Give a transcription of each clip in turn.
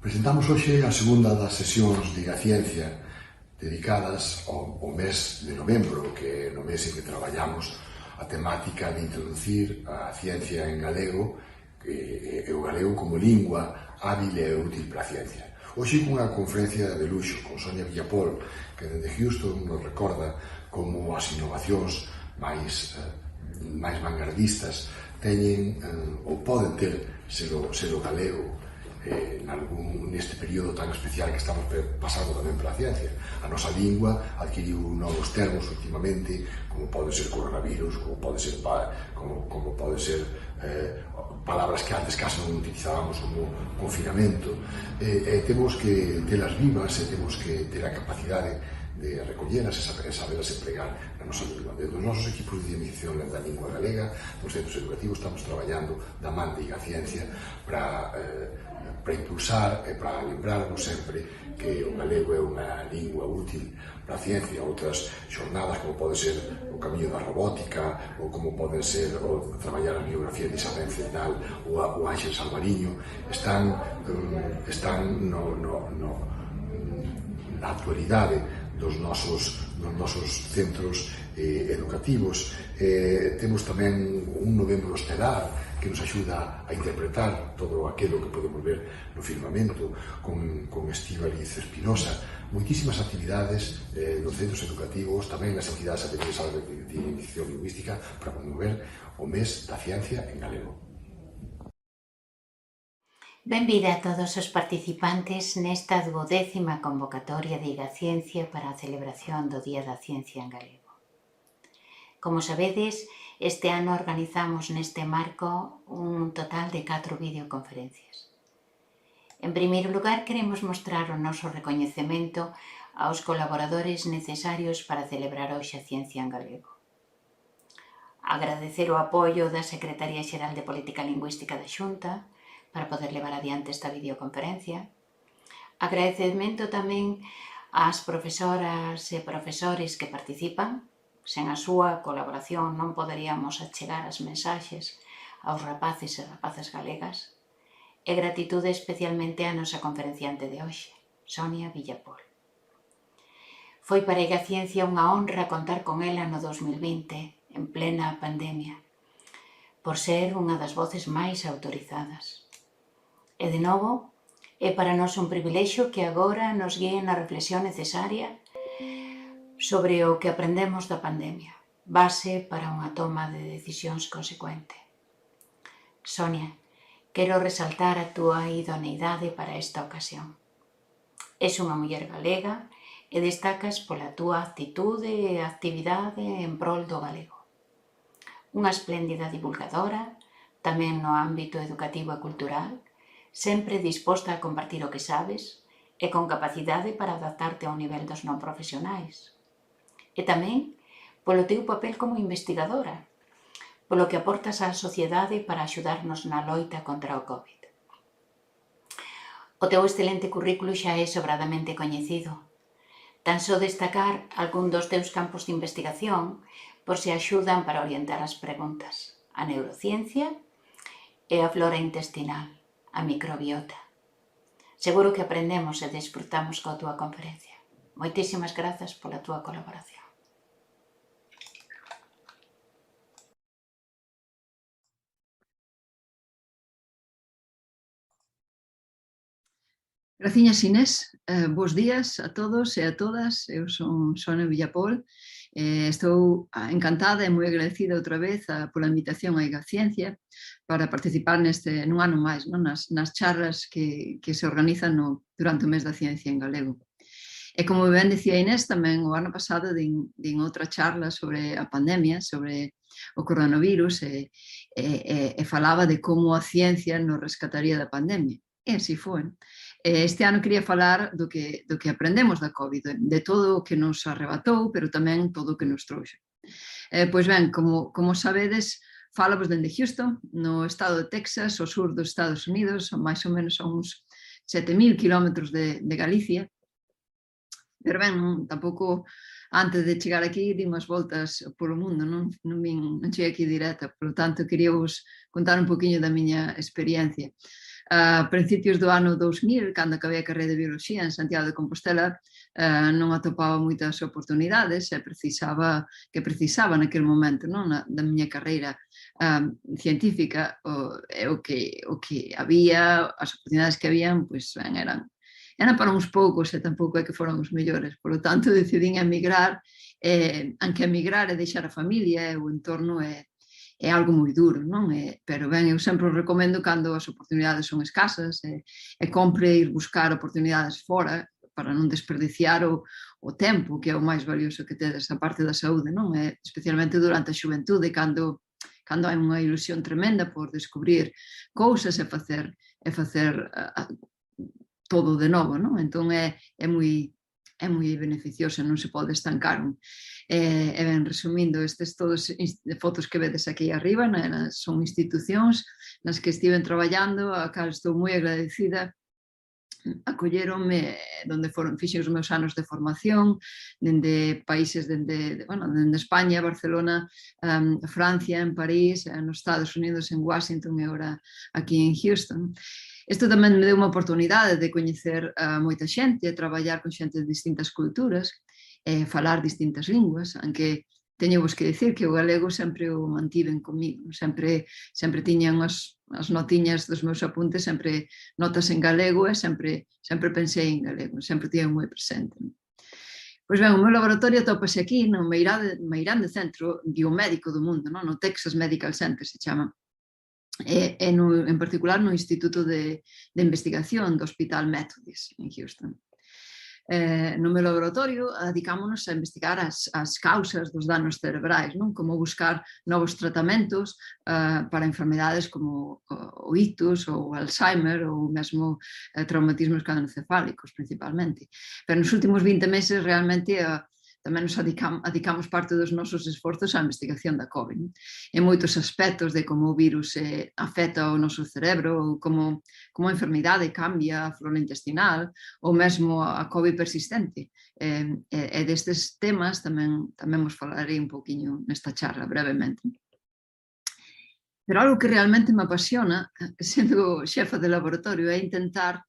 Presentamos hoxe a segunda das sesións de Igaciencia dedicadas ao mes de novembro, que é no mes en que traballamos a temática de introducir a ciencia en galego e o galego como lingua hábil e útil para a ciencia. Hoxe cunha conferencia de luxo con Sonia Villapol, que dende Houston nos recorda como as innovacións máis vanguardistas teñen ou poden ter ser o galego neste período tan especial que estamos pasando tamén para a ciencia. A nosa lingua adquiriu novos termos últimamente, como pode ser coronavirus, como pode ser palabras que antes casi non utilizábamos como confinamento. Temos que telas vivas e temos que ter a capacidade de recollelas e saberlas emplegar na nosa lingua. Desde os nosos equipos de dinamización da lingua galega, nos centros educativos, estamos traballando da man de Igaciencia para impulsar e para lembrarnos sempre que o galego é unha lingua útil para a ciencia. Outras xornadas, como pode ser o camiño da robótica, ou como pode ser o traballar a biografía de Isabel Cendal ou o Ángel Salvariño, están na actualidade dos nosos centros educativos. Temos tamén un novembro estelar que nos axuda a interpretar todo aquilo que podemos ver no firmamento con Estíbaliz Espinosa. Moitísimas actividades nos centros educativos, tamén nas entidades académicas de iniciación lingüística para promover o mes da ciencia en galego. Benvida a todos os participantes nesta 12ª convocatoria de Igaciencia para a celebración do Día da Ciencia en Galego. Como sabedes, este ano organizamos neste marco un total de 4 videoconferencias. En primeiro lugar, queremos mostrar o noso recoñecemento aos colaboradores necesarios para celebrar hoxe a Ciencia en Galego. Agradecer o apoio da Secretaría Xeral de Política Lingüística da Xunta para poder levar adiante esta videoconferencia. Agradecemento tamén ás profesoras e profesores que participan. Sen a súa colaboración non poderíamos achegar as mensaxes aos rapaces e rapazas galegas. E gratitude especialmente á nosa conferenciante de hoxe, Sonia Villapol. Foi para Igaciencia unha honra contar con ela no 2020, en plena pandemia, por ser unha das voces máis autorizadas. E de novo, é para nós un privilexio que agora nos guíe na reflexión necesaria sobre o que aprendemos da pandemia, base para unha toma de decisións consecuente. Sonia, quero resaltar a túa idoneidade para esta ocasión. És unha muller galega e destacas pola túa actitude e actividade en prol do galego. Unha espléndida divulgadora, tamén no ámbito educativo e cultural, sempre disposta a compartir o que sabes e con capacidade para adaptarte ao nivel dos non profesionais. E tamén polo teu papel como investigadora, polo que aportas á sociedade para axudarnos na loita contra o COVID. O teu excelente currículo xa é sobradamente coñecido. Tan só destacar algún dos teus campos de investigación por se axudan para orientar as preguntas: a neurociencia e a flora intestinal, a microbiota. Seguro que aprendemos e desfrutamos coa túa conferencia. Moitísimas grazas pola túa colaboración. Graciñas, Inés. Bos días a todos e a todas. Eu son Sonia Villapol. Estou encantada e moi agradecida outra vez pola invitación a Igaciencia para participar nun ano máis, nas charlas que se organizan durante o mes da ciencia en galego. E como ben dicía Inés, tamén o ano pasado din outra charla sobre a pandemia, sobre o coronavirus, e falaba de como a ciencia nos rescataría da pandemia. E así foi. Este ano quería falar do que aprendemos da COVID, de todo o que nos arrebatou, pero tamén todo o que nos trouxe. Pois ben, como sabedes, falamos dende Houston, no estado de Texas, ao sur dos Estados Unidos, máis ou menos a uns 7.000 kilómetros de Galicia. Pero ben, tampouco antes de chegar aquí di unhas voltas polo mundo, non cheguei aquí directa, por lo tanto quería vos contar un poquinho da miña experiencia. A principios do ano 2000, cando acabei a carreira de Bioloxía en Santiago de Compostela, non atopaba moitas oportunidades e precisaba naquele momento, non, da miña carreira científica, o que había, as oportunidades que habían, pois eran para uns poucos e tampouco é que foran os mellores. Por lo tanto, decidín emigrar, aunque emigrar e deixar a familia e o entorno é algo moi duro, non? Pero ben, eu sempre o recomendo cando as oportunidades son escasas e compre ir buscar oportunidades fora para non desperdiciar o tempo, que é o máis valioso que tedes, a parte da saúde, non? Especialmente durante a xuventude, cando hai unha ilusión tremenda por descubrir cousas e facer todo de novo, non? Entón é moi beneficioso, non se pode estancar. E ben, resumindo, estes todos fotos que vedes aquí arriba son institucións nas que estiven traballando, a cal estou moi agradecida. Acolleronme onde fixen os meus anos de formación, dende países, dende España, Barcelona, Francia, en París, nos Estados Unidos, en Washington e agora aquí en Houston. Isto tamén me deu unha oportunidade de coñecer moita xente, traballar con xente de distintas culturas, falar distintas linguas, aunque teño vos que dicir que o galego sempre o mantiven comigo, sempre tiñan as notiñas dos meus apuntes, sempre notas en galego e sempre pensei en galego, sempre tiven moi presente. Pois ben, o meu laboratorio atopase aquí no meirande centro biomédico do mundo, no Texas Medical Center se chama, en particular no Instituto de Investigación do Hospital Methodist en Houston. No meu laboratorio dedicámonos a investigar as causas dos danos cerebrais, como buscar novos tratamentos para enfermedades como o ictus ou o Alzheimer ou mesmo traumatismos craneoencefálicos principalmente. Pero nos últimos 20 meses realmente tamén nos adicamos parte dos nosos esforzos á investigación da COVID, en moitos aspectos de como o virus afecta o noso cerebro, ou como a enfermidade cambia a flora intestinal, ou mesmo a COVID persistente. E destes temas tamén vos falarei un poquinho nesta charla brevemente. Pero algo que realmente me apasiona, sendo xefa de laboratorio, é intentar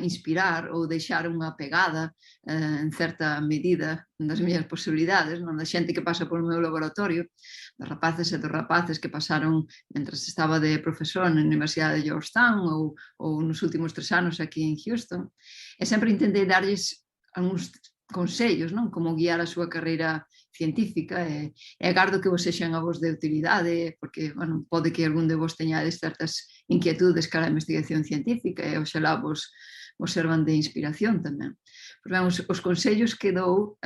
inspirar ou deixar unha pegada en certa medida das miñas posibilidades, da xente que pasa polo meu laboratorio, dos rapaces e dos rapaces que pasaron mentre estaba de profesor na Universidade de Georgetown ou nos últimos 3 anos aquí en Houston, e sempre intentei darlles algúns consellos, como guiar a súa carreira científica, e agardo que vos sexan a vos de utilidade, porque pode que algún de vos teñades certas inquietudes cara a investigación científica e oxalá vos servan de inspiración tamén. Os consellos que dou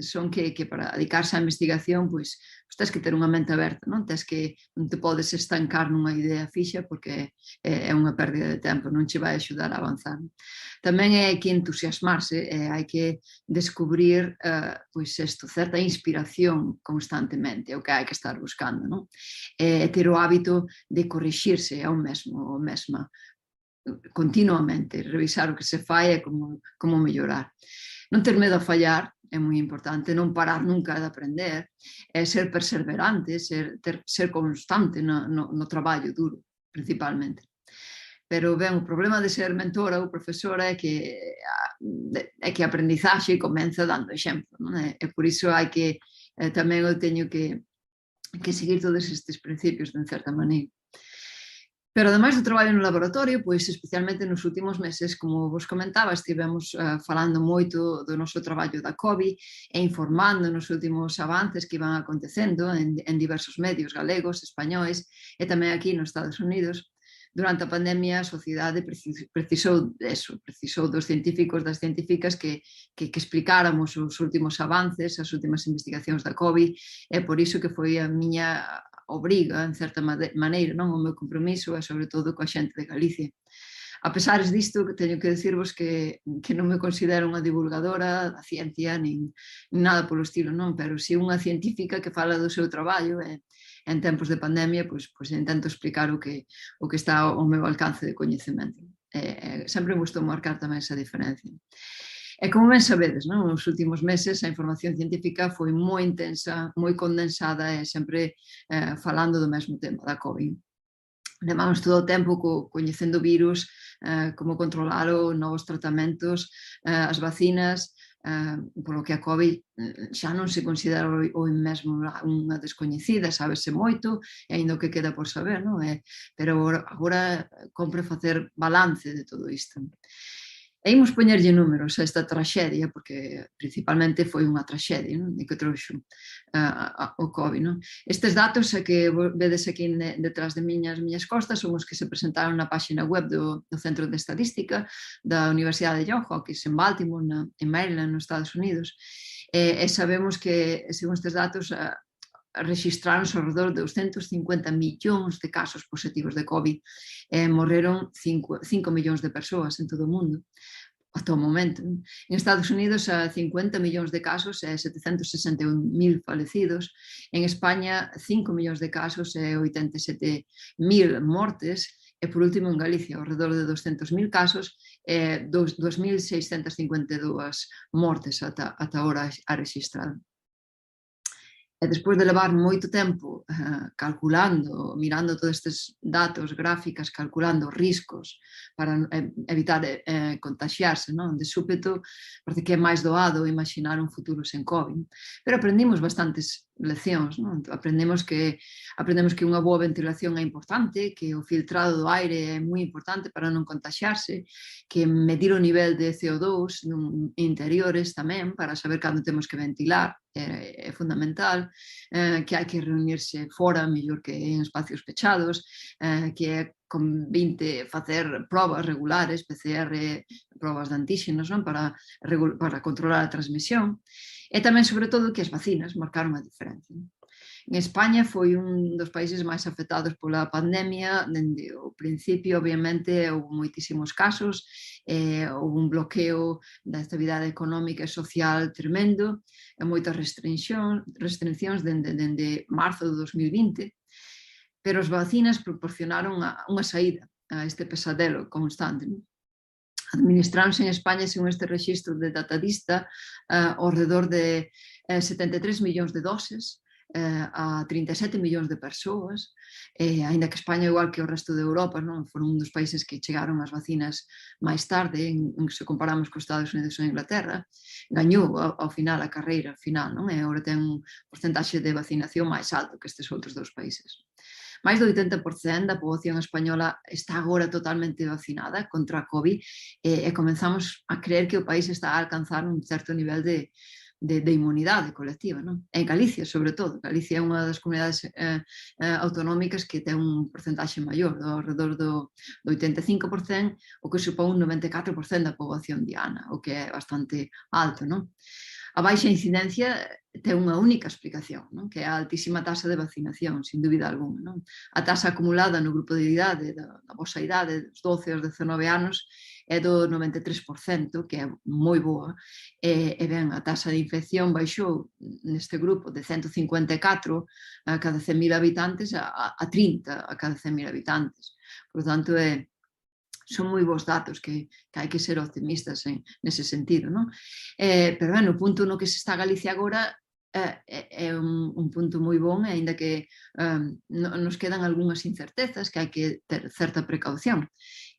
son que para dedicarse á investigación tens que ter unha mente aberta, non te podes estancar nunha idea fixa porque é unha pérdida de tempo, non che vai axudar a avanzar. Tamén hai que entusiasmarse, hai que descubrir certa inspiración constantemente, o que hai que estar buscando, e ter o hábito de corrixirse ao mesmo, ou mesma, continuamente, revisar o que se fai e como mellorar. Non ter medo a fallar é moi importante, non parar nunca de aprender, ser perseverante, ser constante no traballo duro, principalmente. Pero ben, o problema de ser mentora ou profesora é que a aprendizaxe comeza dando exemplo, e por iso hai que tamén eu teño que seguir todos estes principios de certa maneira. Pero ademais do traballo no laboratorio, especialmente nos últimos meses, como vos comentaba, estivemos falando moito do noso traballo da COVID e informando nos últimos avances que iban acontecendo en diversos medios galegos, españois e tamén aquí nos Estados Unidos. Durante a pandemia, a sociedade precisou dos científicos, das científicas que explicáramos os últimos avances, as últimas investigacións da COVID, e por iso que foi a miña obriga, en certa maneira, o meu compromiso, e sobre todo coa xente de Galicia. A pesar disto, teño que dicirvos que non me considero unha divulgadora da ciencia, nin nada polo estilo, pero si unha científica que fala do seu traballo e en tempos de pandemia, intento explicar o que está ao meu alcance de coñecemento. Sempre me gustou marcar tamén esa diferencia. E como ben sabedes, nos últimos meses a información científica foi moi intensa, moi condensada e sempre falando do mesmo tema, da COVID. levamos todo o tempo coñecendo o virus, como controlalo, novos tratamentos, as vacinas, polo que a COVID xa non se considera o mesmo unha descoñecida, sábese moito, e aínda o que queda por saber, non? Pero agora compre facer balance de todo isto. E imos poñerlle números a esta traxedia, porque principalmente foi unha traxedia, non? E que trouxo o COVID. Non? Estes datos que vedes aquí detrás de miñas costas son os que se presentaron na página web do Centro de Estadística da Universidade de Johns Hopkins en Baltimore, en Maryland, nos Estados Unidos. E sabemos que, según estes datos, registraronse ao redor de 250 millóns de casos positivos de COVID e morreron 5 millóns de persoas en todo o mundo ata o momento. En Estados Unidos, 50 millóns de casos e 761.000 falecidos. En España, 5 millóns de casos e 87.000 mortes. E, por último, en Galicia, ao redor de 200.000 casos e 2.652 mortes ata ahora a registrar. E despois de levar moito tempo calculando, mirando todos estes datos, gráficas, calculando riscos para evitar contagiarse, non? De súpeto, parece que é máis doado imaginar un futuro sen COVID. Pero aprendimos bastantes leccións, non? Aprendemos que unha boa ventilación é importante, que o filtrado do aire é moi importante para non contagiarse, que medir o nivel de CO2 interiores tamén para saber cando temos que ventilar, é fundamental, que hai que reunirse fora, mellor que en espacios pechados, que é con 20 facer probas regulares, PCR, probas de antíxenos, non? Para controlar a transmisión. E tamén, sobre todo, que as vacinas marcaron a diferencia. En España foi un dos países máis afectados pola pandemia. Dende o principio, obviamente, houve moitísimos casos, houve un bloqueo da actividade económica e social tremendo, e moitas restriccións dende marzo de 2020, pero as vacinas proporcionaron unha saída a este pesadelo constante. Administráronse en España, según este rexistro de Datadista, ao redor de 73 millóns de doses, a 37 millóns de persoas, aínda que España, igual que o resto de Europa, non? Foron un dos países que chegaron as vacinas máis tarde, se comparamos cos Estados Unidos ou Inglaterra, gañou ao final a carreira final, non? E agora ten un porcentaxe de vacinación máis alto que estes outros dous países. Máis do 80% da poboación española está agora totalmente vacinada contra a COVID e comenzamos a creer que o país está a alcanzar un certo nivel de inmunidade colectiva, non? En Galicia, sobre todo. Galicia é unha das comunidades autonómicas que ten un porcentaxe maior, ao redor do 85%, o que supón un 94% da poboación diana, o que é bastante alto, non? A baixa incidencia ten unha única explicación, non? Que é a altísima taxa de vacinación, sin dúbida alguna. Non? A taxa acumulada no grupo de idade, da vosa idade, dos 12 aos 19 anos, é do 93%, que é moi boa. E ben, a taxa de infección baixou neste grupo de 154 a cada 100.000 habitantes a 30 a cada 100.000 habitantes. Por tanto, son moi bons datos que hai que ser optimistas nese sentido, non? Pero, o punto no que se está Galicia agora é un punto moi bon, aínda que nos quedan algunhas incertezas que hai que ter certa precaución.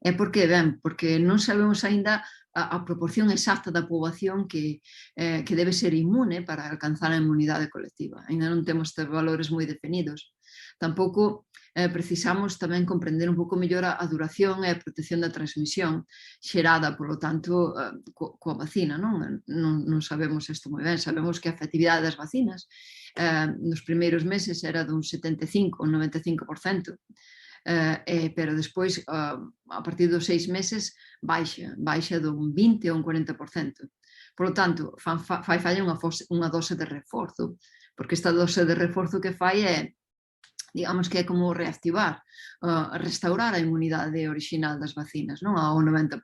E por que? Ben, porque non sabemos aínda a proporción exacta da poboación que debe ser inmune para alcanzar a inmunidade colectiva. Ainda non temos estes valores moi definidos. Tampouco precisamos tamén comprender un pouco mellor a duración e a protección da transmisión xerada, polo tanto, coa vacina. Non sabemos isto moi ben. Sabemos que a efectividade das vacinas nos primeiros meses era dun 75 ou 95%, pero despois, a partir dos 6 meses, baixa dun 20 ou un 40%. Por lo tanto, fai falla unha dose de reforzo, porque esta dose de reforzo que fai é, digamos que é como reactivar, restaurar a inmunidade original das vacinas, non? Ao 90%.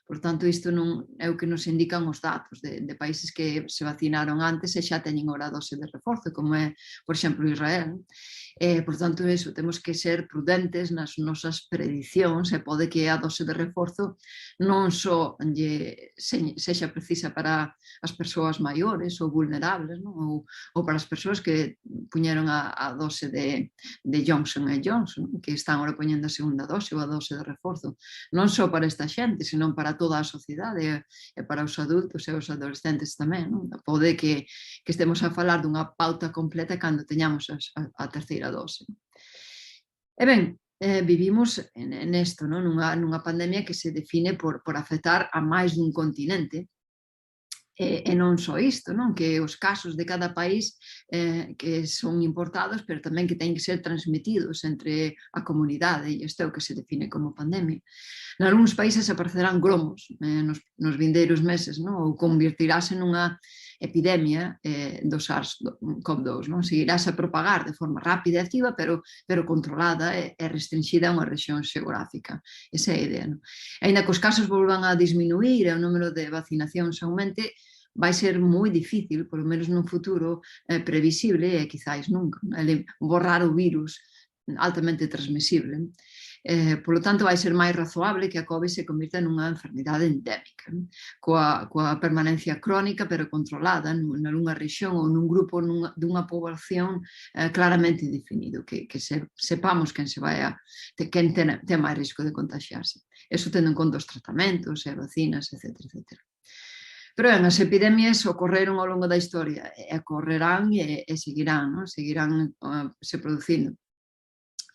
Por tanto, isto non é o que nos indican os datos de países que se vacinaron antes e xa teñen agora a dose de reforzo, como é, por exemplo, Israel. Por tanto, eso, temos que ser prudentes nas nosas predicións e pode que a dose de reforzo non só sexa precisa para as persoas maiores ou vulnerables, non? Ou para as persoas que puñeron a dose de Johnson & Johnson, que están ahora poñendo a segunda dose ou a dose de reforzo, non só para esta xente, senón para toda a sociedade e para os adultos e os adolescentes tamén. Non? Pode que estemos a falar dunha pauta completa cando teñamos a terceira dose. E ben, vivimos nesto, non? Nunha pandemia que se define por afectar a máis dun continente, e non só isto, non? Que os casos de cada país que son importados, pero tamén que teñen que ser transmitidos entre a comunidade, e isto é o que se define como pandemia. Nalgúns países aparecerán gromos nos vindeiros meses, non? Ou convertirase nunha epidemia do SARS-CoV-2, non? Seguirase a propagar de forma rápida e activa, pero controlada e restringida a unha rexión xeográfica. Esa é a idea, non? Ainda que os casos volvan a disminuir e o número de vacinacións aumente, vai ser moi difícil, polo menos nun futuro previsible, e quizáis nunca, borrar o virus altamente transmisible. Polo tanto, vai ser máis razoable que a COVID se convirta nunha enfermidade endémica, coa permanencia crónica pero controlada nunha rexión ou nun grupo dunha población claramente definido, que sepamos quen ten máis risco de contagiarse. Eso tendo en conta os tratamentos e vacinas, etc. Pero ben, as epidemias ocorreron ao longo da historia e ocorrerán e seguirán, non? Seguirán se producindo.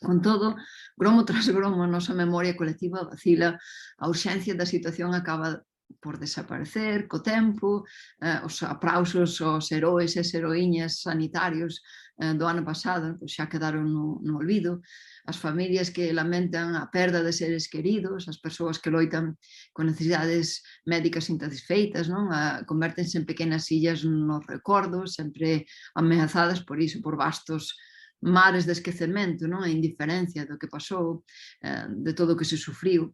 Con todo, gromo tras gromo, a nosa memoria colectiva vacila, a urxencia da situación acaba por desaparecer co tempo, os aplausos aos heróis e heroíñas sanitarios do ano pasado xa quedaron no olvido, as familias que lamentan a perda de seres queridos, as persoas que loitan con necesidades médicas insatisfeitas, non? Convértense en pequenas illas nos recordos, sempre ameazadas por iso, por vastos mares de esquecemento, non? A indiferencia do que pasou, de todo o que se sufriu.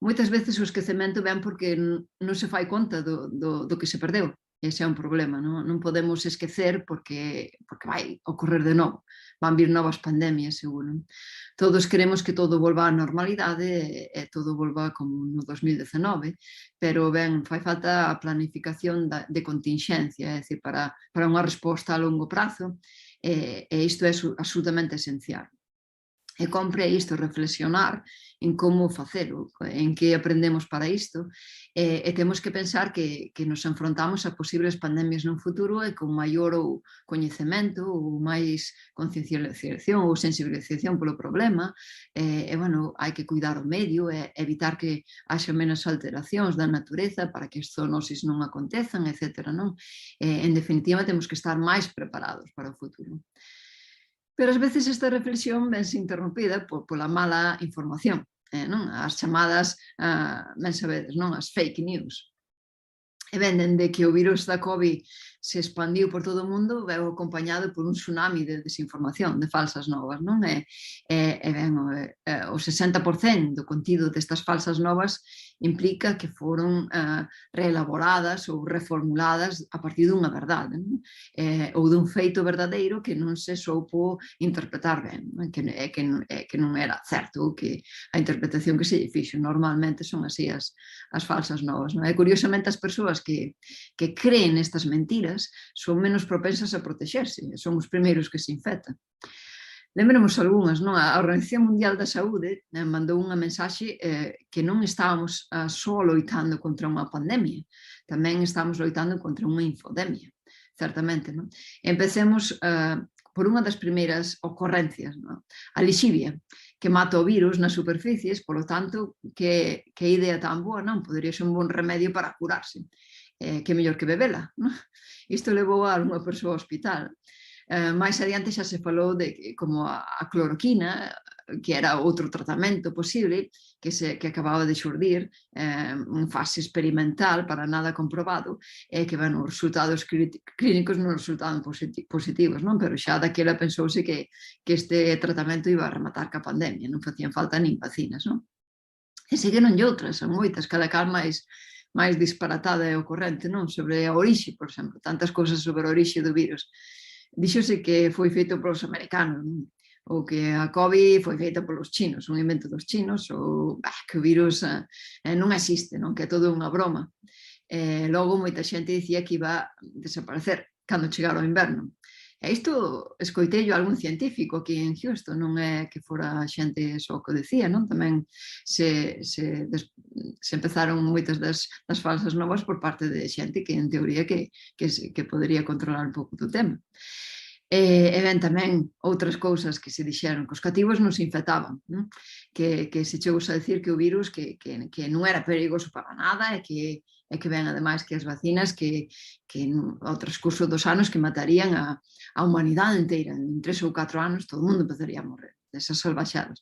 Moitas veces o esquecemento ven porque non se fai conta do que se perdeu. Ese é un problema, non podemos esquecer porque vai ocorrer de novo. Van vir novas pandemias, seguro. Todos queremos que todo volva á normalidade e todo volva como no 2019, pero ben, fai falta a planificación de continxencia, é dicir, para unha resposta a longo prazo, e isto é absolutamente esencial. E compre isto reflexionar en como facelo, en que aprendemos para isto, e temos que pensar que nos enfrontamos a posibles pandemias nun futuro e con maior ou coñecemento ou máis concienciación ou sensibilización polo problema, e bueno, hai que cuidar o medio e evitar que haxa menos alteracións da natureza para que as zoonosis non acontezan, etc. Non? En definitiva, temos que estar máis preparados para o futuro. Pero ás veces esta reflexión vense interrompida pola mala información, non? As chamadas, ben sabedes, non? As fake news. E ben, dende que o virus da COVID se expandiu por todo o mundo, veu acompañado por un tsunami de desinformación, de falsas novas, non? E ben, o 60% do contido destas falsas novas implica que foron reelaboradas ou reformuladas a partir dunha verdade, non? Ou dun feito verdadeiro que non se soupo interpretar ben, non? Que non era certo, ou que a interpretación que se lle fixo. Normalmente son así as falsas novas, non? E curiosamente as persoas que creen nestas mentiras son menos propensas a protexerse, son os primeiros que se infectan. Lembremos algunhas, non? A Organización Mundial da Saúde mandou unha mensaxe que non estábamos só loitando contra unha pandemia, tamén estamos loitando contra unha infodemia, certamente, non? Empecemos por unha das primeiras ocorrencias, non? A lixivia, que mata o virus nas superficies, polo tanto, que idea tan boa, non? Podería ser un bon remedio para curarse. Que mellor que bebela, non? Isto levou a unha persoa ao hospital. Mais adiante xa se falou de como a cloroquina, que era outro tratamento posible, que acababa de xurdir en fase experimental para nada comprobado, e que, bueno, os resultados clínicos non resultaban positivos, non? Pero xa daquela pensouse que este tratamento iba a rematar ca pandemia, non facían falta nin vacinas, non? E seguiron outras, son moitas, cada cal máis disparatada e ocorrente, non? Sobre a orixe, por exemplo, tantas cousas sobre a orixe do virus. Díxose que foi feito polos americanos, non? ou que a COVID foi feita polos chinos, un invento dos chinos, ou que o virus non existe, non, que é todo unha broma. Logo, moita xente dicía que iba a desaparecer cando chegara o inverno. E isto escoitei a algún científico aquí en Houston, non é que fora xente só que decía, non? Tamén se empezaron moitas das falsas novas por parte de xente que en teoría que podería controlar un pouco do tema. E ben tamén outras cousas que se dixeron, que os cativos non se infectaban, non? Que se chegou a decir que o virus que non era perigoso para nada e que ven ademais que as vacinas que ao transcurso dos anos que matarían a humanidade inteira. En 3 ou 4 anos todo o mundo empezaría a morrer desas salvaxadas.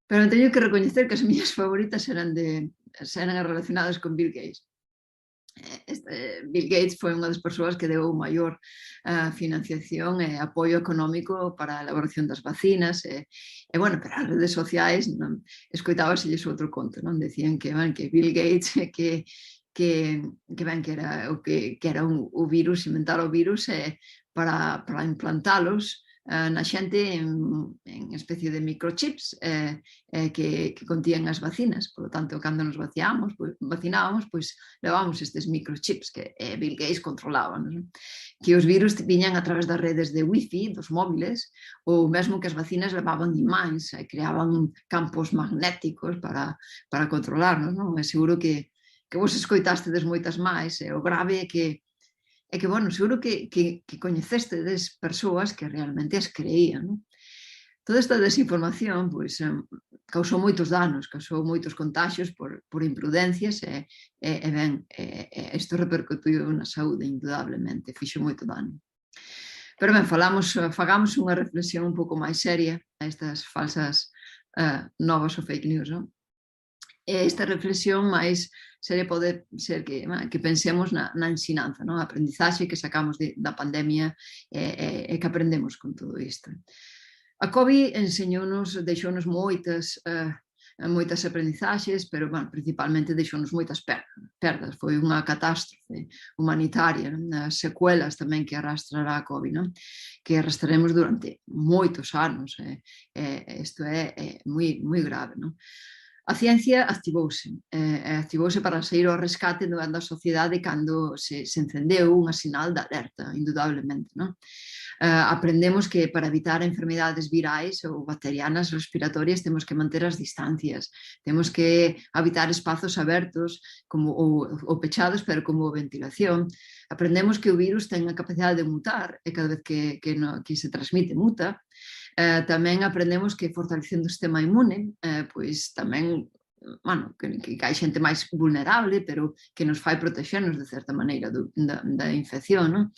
Pero teño que recoñecer que as miñas favoritas eran relacionadas con Bill Gates. Bill Gates foi unha das persoas que deu maior financiación e apoio económico para a elaboración das vacinas bueno, pero as redes sociais escoitábaselles outro conto, non? Decían que Bill Gates que era o virus, inventar o virus para implantalos na xente en especie de microchips que contían as vacinas. Por lo tanto, cando nos vacinábamos, pois levábamos estes microchips que Bill Gates controlaba, non? Que os virus viñan a través das redes de wifi, dos móviles, ou mesmo que as vacinas levaban imáns e creaban campos magnéticos para controlarnos, non? É seguro que vos escoitástedes moitas máis, e o grave é que bueno, seguro que coñecestedes persoas que realmente as creían, non? Toda esta desinformación pois, causou moitos danos, causou moitos contagios por imprudencias e ben, isto repercutiu na saúde, indudablemente, fixo moito dano. Pero ben, fagamos unha reflexión un pouco máis seria a estas falsas novas ou fake news, non? Esta reflexión máis seria pode ser que pensemos na ensinanza, a aprendizaxe que sacamos da pandemia e que aprendemos con todo isto. A COVID deixounos moitas aprendizaxes, pero principalmente deixounos moitas perdas. Foi unha catástrofe humanitaria, as secuelas tamén que arrastrará a COVID, que arrastraremos durante moitos anos. Isto é moi grave. A ciencia activouse para sair ao rescate da sociedade cando se encendeu unha sinal de alerta, indudablemente. Aprendemos que para evitar enfermidades virais ou bacterianas respiratorias temos que manter as distancias, temos que habitar espazos abertos ou pechados, pero como ventilación. Aprendemos que o virus ten a capacidade de mutar e cada vez que se transmite muta. Tamén aprendemos que fortalecendo o sistema inmune, pois tamén que hai xente máis vulnerable, pero que nos fai protexernos de certa maneira da infección.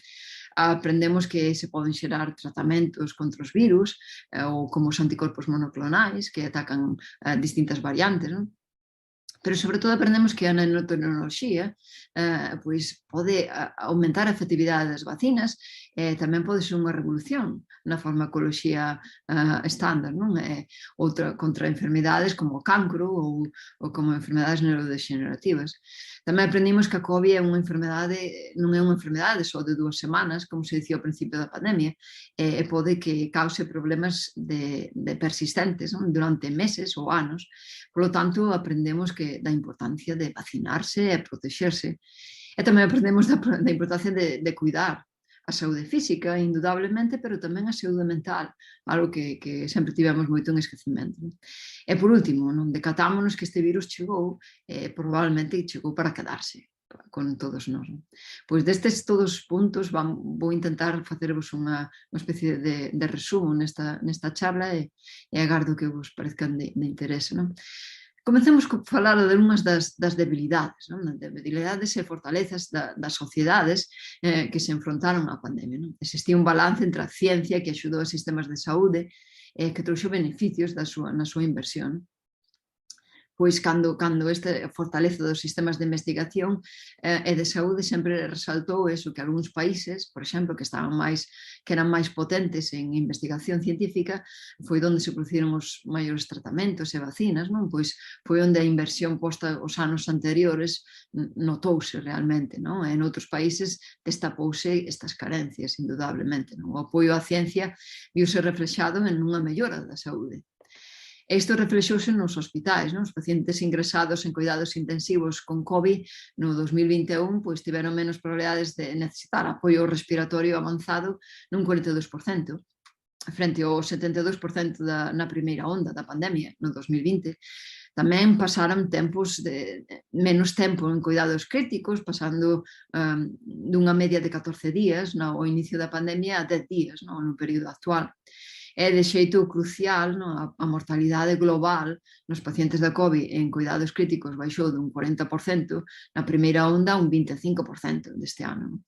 Aprendemos que se poden xerar tratamentos contra os virus ou como os anticorpos monoclonais que atacan distintas variantes. Pero, sobre todo, aprendemos que a nanotecnoloxía pode aumentar a efectividade das vacinas e tamén pode ser unha revolución na farmacoloxía estándar, contra enfermidades como o cancro ou como enfermidades neurodegenerativas. Tamén aprendimos que a COVID non é unha enfermedade só de 2 semanas, como se dicía ao principio da pandemia, e pode que cause problemas persistentes durante meses ou anos. Por lo tanto, aprendemos da importancia de vacinarse e protexerse. E tamén aprendemos da importancia de cuidar a saúde física, indudablemente, pero tamén a saúde mental, algo que sempre tivemos moito en esquecimento. E por último, decatámonos que este virus chegou, probablemente chegou para quedarse con todos nós. Pois destes todos os puntos vou intentar facervos unha especie de resumo nesta charla e agardo que vos parezcan de interese. Comecemos a falar de unhas das debilidades e fortalezas das sociedades que se enfrontaron á pandemia. Existía un balance entre a ciencia que axudou a sistemas de saúde que trouxo beneficios na súa inversión. pois cando este fortaleza dos sistemas de investigación e de saúde sempre resaltou eso, que algúns países, por exemplo, que eran máis potentes en investigación científica, foi onde se produciron os maiores tratamentos e vacinas, non? Pois foi onde a inversión posta os anos anteriores notouse realmente, non? En outros países destapouse estas carencias, indudablemente, non? O apoio á ciencia viuse reflexado en unha mellora da saúde. Isto reflexouse nos hospitais, non? Os pacientes ingresados en cuidados intensivos con COVID no 2021 pois tiveron menos probabilidades de necesitar apoio respiratorio avanzado nun 42%, frente ao 72% na primeira onda da pandemia, no 2020. Tamén pasaron menos tempo en cuidados críticos, pasando dunha media de 14 días ao inicio da pandemia a 10 días no período actual. É de xeito crucial a mortalidade global nos pacientes da COVID en cuidados críticos baixou dun 40%, na primeira onda un 25% deste ano.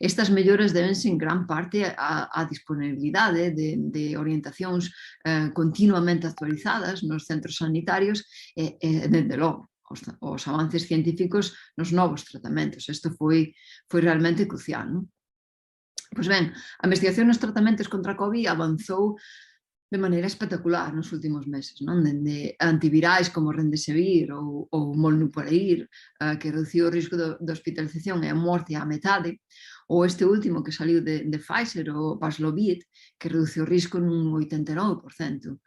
Estas melloras debense en gran parte á disponibilidade de orientacións continuamente actualizadas nos centros sanitarios e, dende logo, os avances científicos nos novos tratamentos. Isto foi realmente crucial, non? Pois ben, a investigación nos tratamentos contra a COVID avanzou de maneira espectacular nos últimos meses, non? Dende antivirais como Remdesivir ou Molnupiravir, que reduciu o risco de hospitalización e a morte á metade, ou este último que saliu de Pfizer, o Paxlovid, que reduciu o risco nun 89%,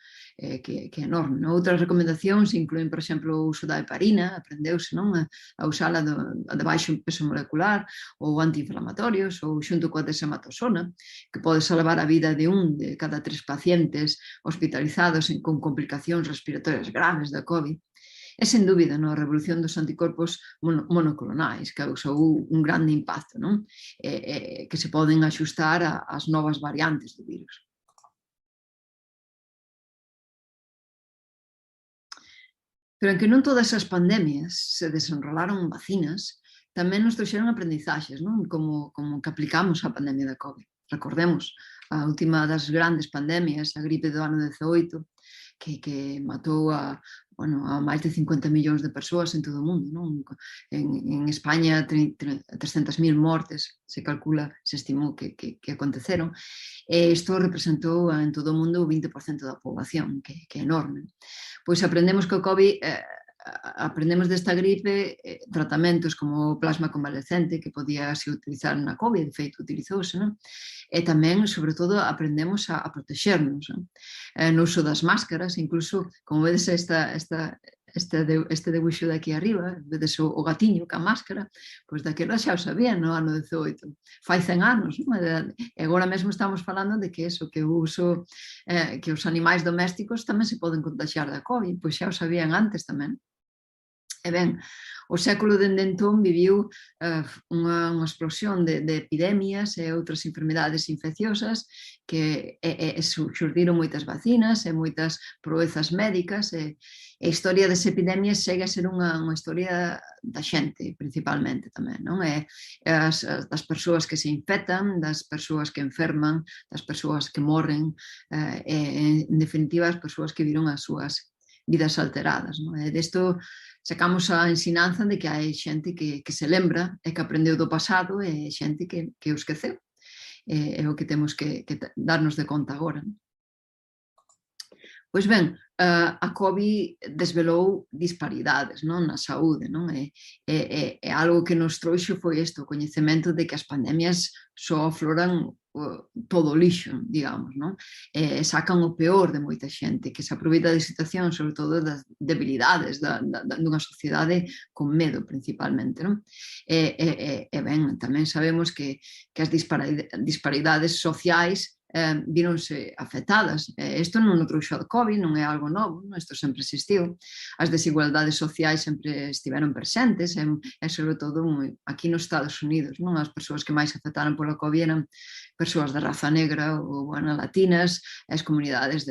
que é enorme. Outras recomendacións incluen, por exemplo, o uso da heparina, aprendeuse a usala de baixo peso molecular, ou antiinflamatorios, ou xunto coa dexametasona, que pode salvar a vida de de cada 3 pacientes hospitalizados con complicacións respiratorias graves da COVID. E, sen dúbida, a revolución dos anticorpos monoclonais causou un grande impacto, non? Que se poden axustar ás novas variantes do virus. Pero en que non todas as pandemias se desenrolaron vacinas, tamén nos trouxeron aprendizaxes, non? Como que aplicamos a pandemia da COVID. Recordemos, a última das grandes pandemias, a gripe do ano 18, que matou a máis de 50 millóns de persoas en todo o mundo, non? En España 300.000 mortes se estimou que aconteceron, e isto representou en todo o mundo o 20% da poboación, que é enorme. Pois aprendemos que o COVID aprendemos desta gripe tratamentos como o plasma convalescente que podía se utilizar na COVID, de feito utilizouse, non? E tamén, sobre todo, aprendemos a protexernos no uso das máscaras, incluso, como vedes este debuxo de aquí arriba, vedes o gatiño ca máscara, pois daquela xa o sabían no ano 18, fai 100 anos, non? E agora mesmo estamos falando de que o uso, que os animais domésticos tamén se poden contagiar da COVID, pois xa o sabían antes tamén. E ben, o século dende entón viviu unha explosión de epidemias e outras enfermedades infecciosas que xurdiron moitas vacinas e moitas proezas médicas e a historia das epidemias segue a ser unha historia da xente, principalmente tamén, non? Das persoas que se infectan, das persoas que enferman, das persoas que morren e, en definitiva, as persoas que viron as súas vidas alteradas, non? E desto sacamos a ensinanza de que hai xente que se lembra e que aprendeu do pasado e xente que o esqueceu. É o que temos que darnos de conta agora. Pois ben, a COVID desvelou disparidades na saúde, non? E algo que nos trouxo foi isto, o coñecemento de que as pandemias só afloran todo o lixo, digamos, non? E sacan o peor de moita xente, que se aproveita da situación, sobre todo das debilidades dunha sociedade con medo, principalmente, non? E ben, tamén sabemos que as disparidades sociais víronse afectadas. Isto non o trouxo a COVID, non é algo novo, isto sempre existiu. As desigualdades sociais sempre estiveron presentes e sobre todo aquí nos Estados Unidos. As persoas que máis afectaron pola COVID eran persoas de raza negra ou latinas e as comunidades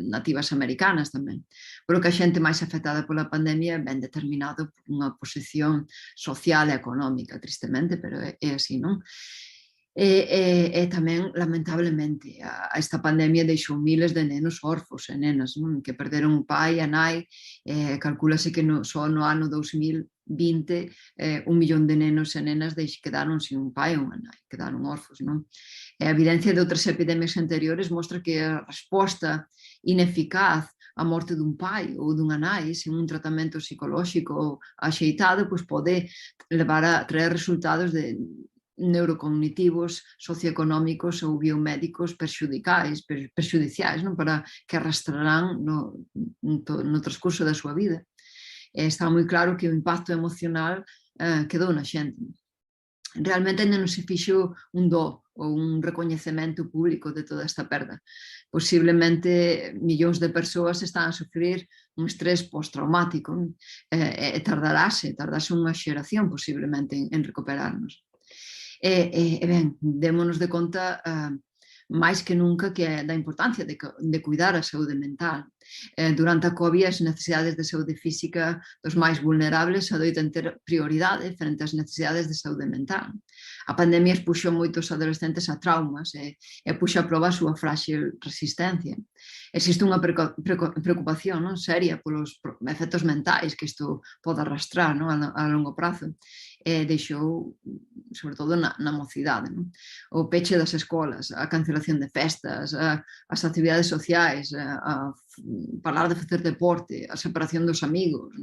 nativas americanas tamén. Pero que a xente máis afectada pola pandemia ben determinado por unha posición social e económica, tristemente, pero é así, non? E tamén, lamentablemente, esta pandemia deixou miles de nenos órfos e nenas, non? Que perderon o pai, a nai, calculase que só no ano 2020 un millón de nenos e nenas quedaron sin un pai ou unha nai, quedaron órfos, non? A evidencia de outras epidemias anteriores mostra que a resposta ineficaz a morte dun pai ou dunha nai sen un tratamento psicolóxico axeitado, pois pode levar a traer resultados neurocognitivos, socioeconómicos ou biomédicos perxudiciais, non? Para que arrastrarán no transcurso da súa vida. Está moi claro que o impacto emocional quedou na xente. Realmente ainda non se fixo un do ou un recoñecemento público de toda esta perda. Posiblemente millóns de persoas están a sufrir un estrés postraumático e tardarase unha xeración posiblemente en recuperarnos. Ben, démonos de conta máis que nunca da importancia de cuidar a saúde mental. Durante a COVID, as necesidades de saúde física dos máis vulnerables adoitan ter prioridade frente ás necesidades de saúde mental. A pandemia expuxo moitos adolescentes a traumas e puxo a proba a súa frágil resistencia. Existe unha preocupación seria polos efectos mentais que isto pode arrastrar a longo prazo. Deixou, sobre todo na mocidade, o peche das escolas, a cancelación de festas, as actividades sociais, a parar de facer deporte, a separación dos amigos,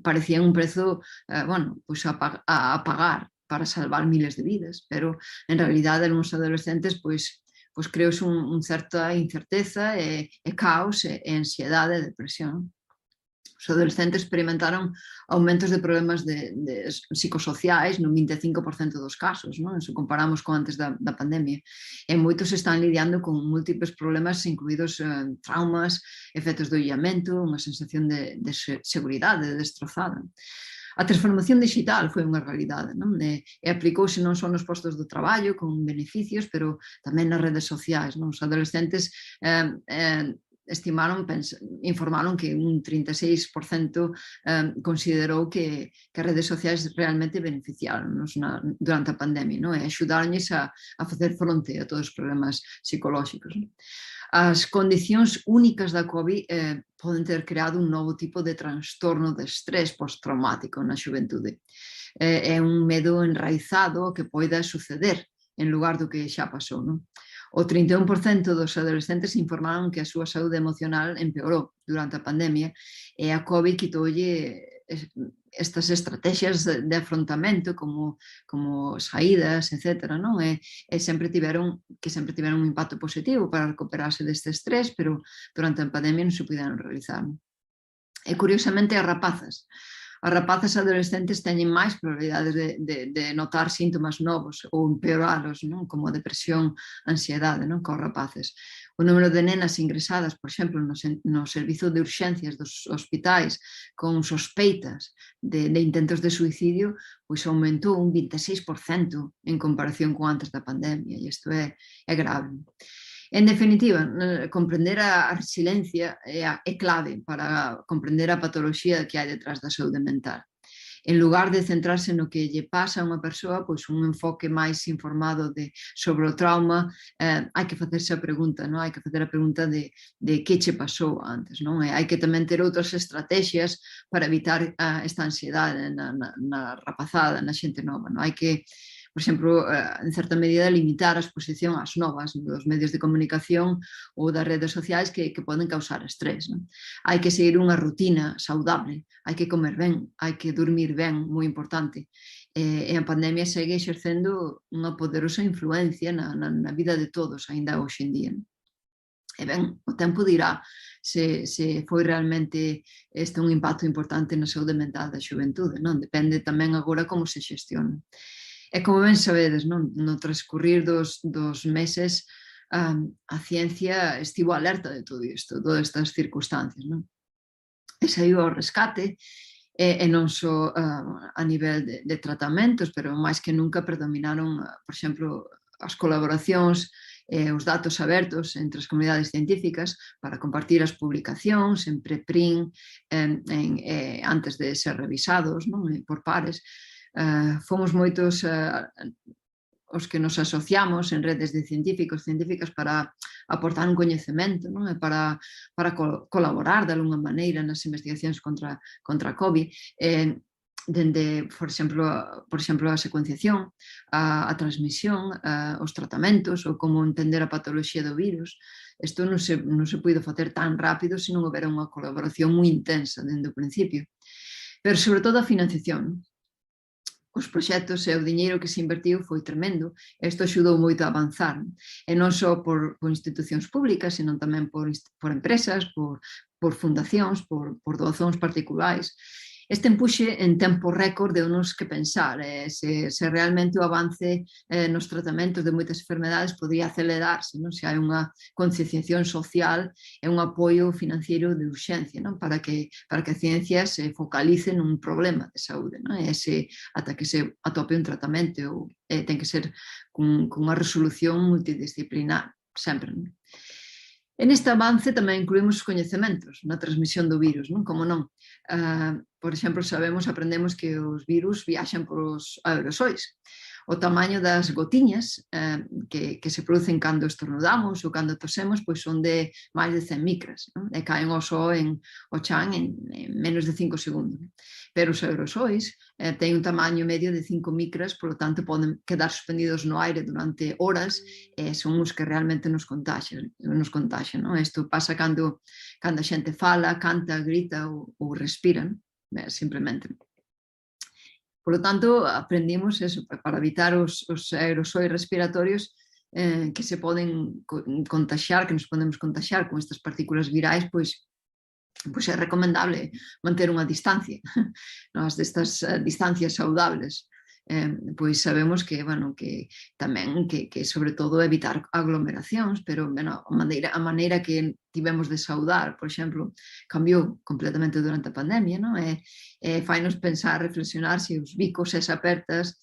parecía un prezo a pagar para salvar miles de vidas, pero en realidade eran os adolescentes pois creouse un certa incerteza e caos e ansiedade e depresión. Os adolescentes experimentaron aumentos de problemas psicosociais no 25% dos casos, se comparamos con antes da pandemia. E moitos están lidiando con múltiples problemas, incluídos traumas, efectos do illamento, unha sensación de seguridade destrozada. A transformación digital foi unha realidade, e aplicouse non só nos postos do traballo con beneficios, pero tamén nas redes sociais. Os adolescentes informaron que un 36% considerou que as redes sociais realmente beneficiaron durante a pandemia e axudaronlles a facer fronte a todos os problemas psicolóxicos. As condicións únicas da COVID poden ter creado un novo tipo de trastorno de estrés postraumático na xuventude. É un medo enraizado que poida suceder en lugar do que xa pasou. O 31% dos adolescentes informaron que a súa saúde emocional empeorou durante a pandemia e a COVID quitoulle estas estrategias de afrontamento como saídas, etc. E sempre tiveron un impacto positivo para recuperarse deste estrés, pero durante a pandemia non se puderon realizar. E curiosamente as rapazas adolescentes teñen máis probabilidades de notar síntomas novos ou empeoralos, como a depresión, ansiedade, que os rapaces. O número de nenas ingresadas, por exemplo, no servizo de urxencias dos hospitais con sospeitas de intentos de suicidio, pois aumentou un 26% en comparación con antes da pandemia, e isto é grave. En definitiva, comprender a resiliencia é clave para comprender a patoloxía que hai detrás da saúde mental. En lugar de centrarse no que lle pasa a unha persoa, pois un enfoque máis informado sobre o trauma, hai que facerse a pregunta, hai que facer a pregunta de que che pasou antes. Hai que tamén ter outras estrategias para evitar esta ansiedade na rapazada, na xente nova. Hai que, por exemplo, en certa medida, limitar a exposición ás novas dos medios de comunicación ou das redes sociais que poden causar estrés. Hai que seguir unha rutina saudable, hai que comer ben, hai que dormir ben, moi importante. E a pandemia segue exercendo unha poderosa influencia na vida de todos, aínda hoxe en día. E ben, o tempo dirá se foi realmente este un impacto importante na saúde mental da xuventude. Depende tamén agora como se xestiona. E como ben sabedes, no transcurrir dos meses, a ciencia estivo alerta de todo isto, todas estas circunstancias. E saiu ao rescate, e non só a nivel de tratamentos, pero máis que nunca predominaron, por exemplo, as colaboracións e os datos abertos entre as comunidades científicas para compartir as publicacións en preprint antes de ser revisados por pares. Fomos moitos que nos asociamos en redes de científicos, científicas para aportar un coñecemento, non? E para colaborar de alguna maneira nas investigacións contra a COVID, dende, por exemplo, a secuenciación, a transmisión, os tratamentos ou como entender a patoloxía do virus. Isto non se puido facer tan rápido se non houbera unha colaboración moi intensa dende o principio. Pero, sobre todo, a financiación. Os proxectos e o diñeiro que se invertiu foi tremendo. Isto axudou moito a avanzar. E non só por institucións públicas, senón tamén por empresas, por fundacións, por doazóns particulares. Este empuxe en tempo récord deu-nos que pensar se realmente o avance nos tratamentos de moitas enfermedades podría acelerarse, non? Se hai unha concienciación social e un apoio financiero de urxencia, non? Para que a ciencia se focalice nun problema de saúde, non? Ata que se atope un tratamento, ten que ser cunha resolución multidisciplinar, sempre, non? En este avance tamén incluímos os coñecementos na transmisión do virus, non? Como non? Por exemplo, aprendemos que os virus viaxan polos aerosois. O tamaño das gotiñas que se producen cando estornudamos ou cando tosemos, pois son de máis de 100 micras, non? E caen ao chan en menos de 5 segundos. Pero os aerosois teñen un tamaño medio de 5 micras, por lo tanto poden quedar suspendidos no aire durante horas e son os que realmente nos contaxian, non? Isto pasa cando a xente fala, canta, grita ou respira, simplemente. Por lo tanto, aprendimos eso, para evitar os aerosois respiratorios que se poden contaxiar, que nos podemos contaxiar con estas partículas virais, pois é recomendable manter unha distancia, destas distancias saudables. Pois sabemos que tamén que sobre todo evitar aglomeracións, pero a maneira que tivemos de saudar, por exemplo, cambiou completamente durante a pandemia, non? Fainos pensar, reflexionar se os bicos e as apertas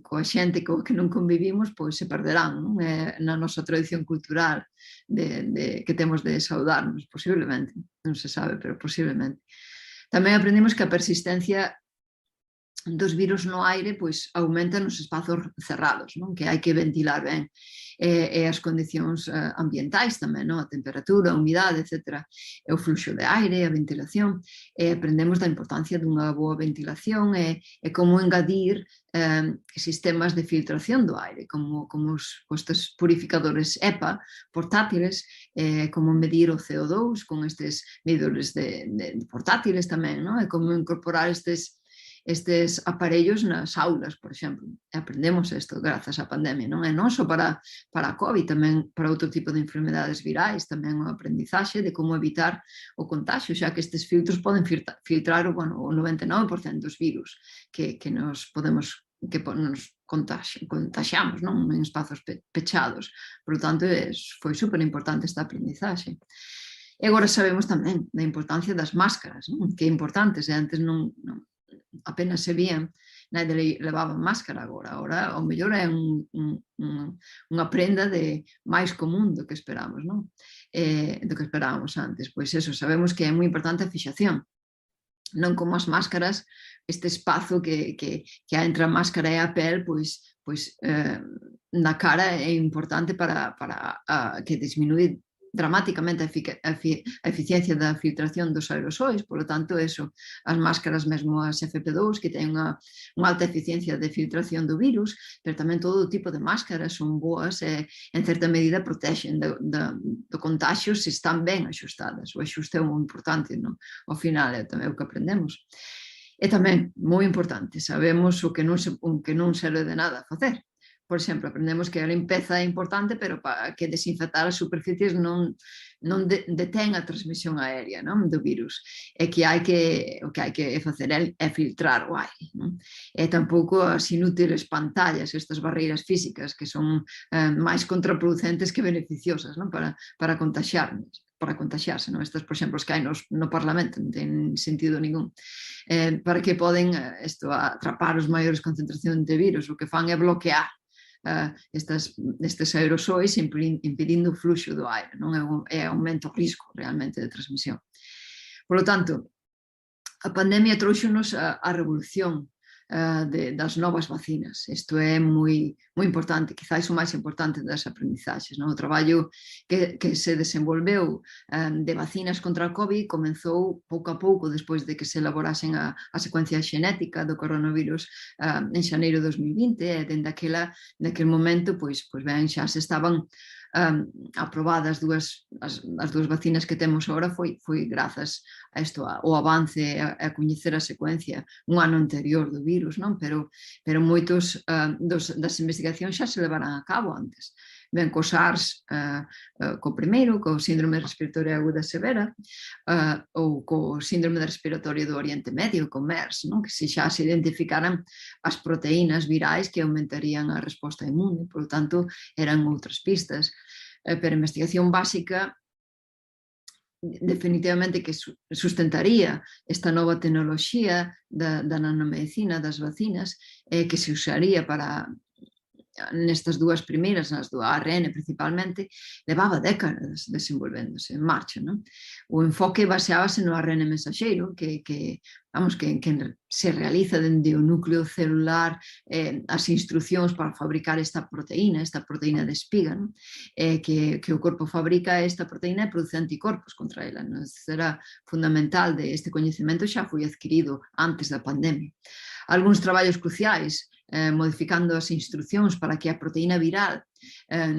coa xente coa que non convivimos, pois se perderán, non? Na nosa tradición cultural que temos de saudarnos, posiblemente, non se sabe, pero posiblemente. Tamén aprendimos que a persistencia dos virus no aire pois aumenta nos espazos cerrados, non? Que hai que ventilar ben, e as condicións ambientais tamén, non? A temperatura, a humidade, etc. E o fluxo de aire, a ventilación, aprendemos da importancia dunha boa ventilación e como engadir sistemas de filtración do aire, como estes purificadores EPA portátiles, como medir o CO2 con estes medidores de portátiles tamén, non? E como incorporar estes aparellos nas aulas, por exemplo. Aprendemos isto grazas á pandemia, non? E non só para a COVID, tamén para outro tipo de enfermedades virais, tamén o aprendizaxe de como evitar o contagio, xa que estes filtros poden filtrar o 99% dos virus que nos contaxiamos, non? En espazos pechados. Por tanto, foi super importante esta aprendizaxe. E agora sabemos tamén da importancia das máscaras, non? Que é importante, se antes non apenas se vían, nadie levaba máscara agora ao mellor é unha prenda máis común do que esperamos, non? Do que esperábamos antes. Pois eso, sabemos que é moi importante a fixación, non como as máscaras, este espazo que hai entre a máscara e a pel, pois na cara é importante para que disminúe dramáticamente a eficiencia da filtración dos aerosois, polo tanto, eso, as máscaras mesmo as FP2, que ten unha alta eficiencia de filtración do virus, pero tamén todo tipo de máscaras son boas e, en certa medida, protexen do contagio se están ben axustadas. O axuste é moi importante, non? Ao final, é tamén o que aprendemos. E tamén, moi importante, sabemos o que non serve de nada facer. Por exemplo, aprendemos que a limpeza é importante, pero para que desinfectar as superficies non detén a transmisión aérea, non? Do virus. E que o que hai que facer é filtrar o aire, non? E tampouco as inútiles pantallas, estas barreiras físicas que son máis contraproducentes que beneficiosas, non? Para contaxiarse, non? Estas, por exemplo, que hai no Parlamento, non ten sentido ningún. Para que poden atrapar os maiores concentracións de virus, o que fan é bloquear estes aerosois impedindo o fluxo do aire, non? É aumento o risco realmente de transmisión. Por lo tanto, a pandemia trouxonos a revolución das novas vacinas. Isto é moi importante, quizás o máis importante das aprendizaxes. O traballo que se desenvolveu de vacinas contra o COVID comenzou pouco a pouco despois de que se elaborasen a secuencia xenética do coronavirus en xaneiro de 2020, e dende aquel momento ben, xa se estaban aprobadas as dúas vacinas que temos agora foi grazas a isto, ao avance a coñecer a secuencia un ano anterior do virus, non? Pero moitos das investigacións xa se levaran a cabo antes. Ben, co SARS, co primeiro, co síndrome respiratoria aguda severa, ou co síndrome respiratorio do Oriente Medio, co MERS, non? Que xa se identificaran as proteínas virais que aumentarían a resposta inmune, por tanto, eran outras pistas. Pero a investigación básica definitivamente que sustentaría esta nova tecnoloxía da nanomedicina, das vacinas, que se usaría para nestas dúas primeiras, nas do ARN principalmente, levaba décadas desenvolvéndose en marcha. Non? O enfoque baseábase no ARN mensaxeiro, que se realiza dende o núcleo celular as instruccións para fabricar esta proteína de espiga, non? Que o corpo fabrica esta proteína e produce anticorpos contra ela. Non? Será fundamental de este coñecemento, xa foi adquirido antes da pandemia. Algúns traballos cruciais modificando as instruccións para que a proteína viral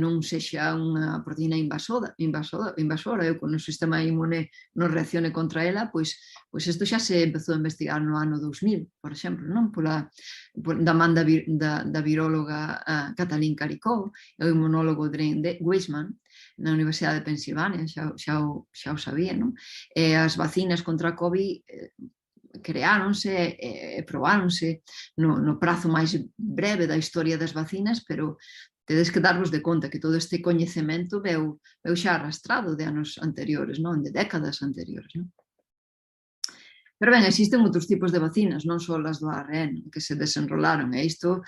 non sexa unha proteína invasora, e con o sistema inmune non reaccione contra ela, pois isto xa se empezou a investigar no ano 2000, por exemplo, non? Da man da viróloga Katalin Karikó e o inmunólogo Dren Weissman na Universidade de Pensilvania, xa o sabía, non? E as vacinas contra a COVID creáronse e probáronse no prazo máis breve da historia das vacinas, pero tedes que darvos de conta que todo este coñecemento veu xa arrastrado de anos anteriores, non? De décadas anteriores. Non? Pero ben, existen outros tipos de vacinas, non só as do ARN, que se desenrolaron, e isto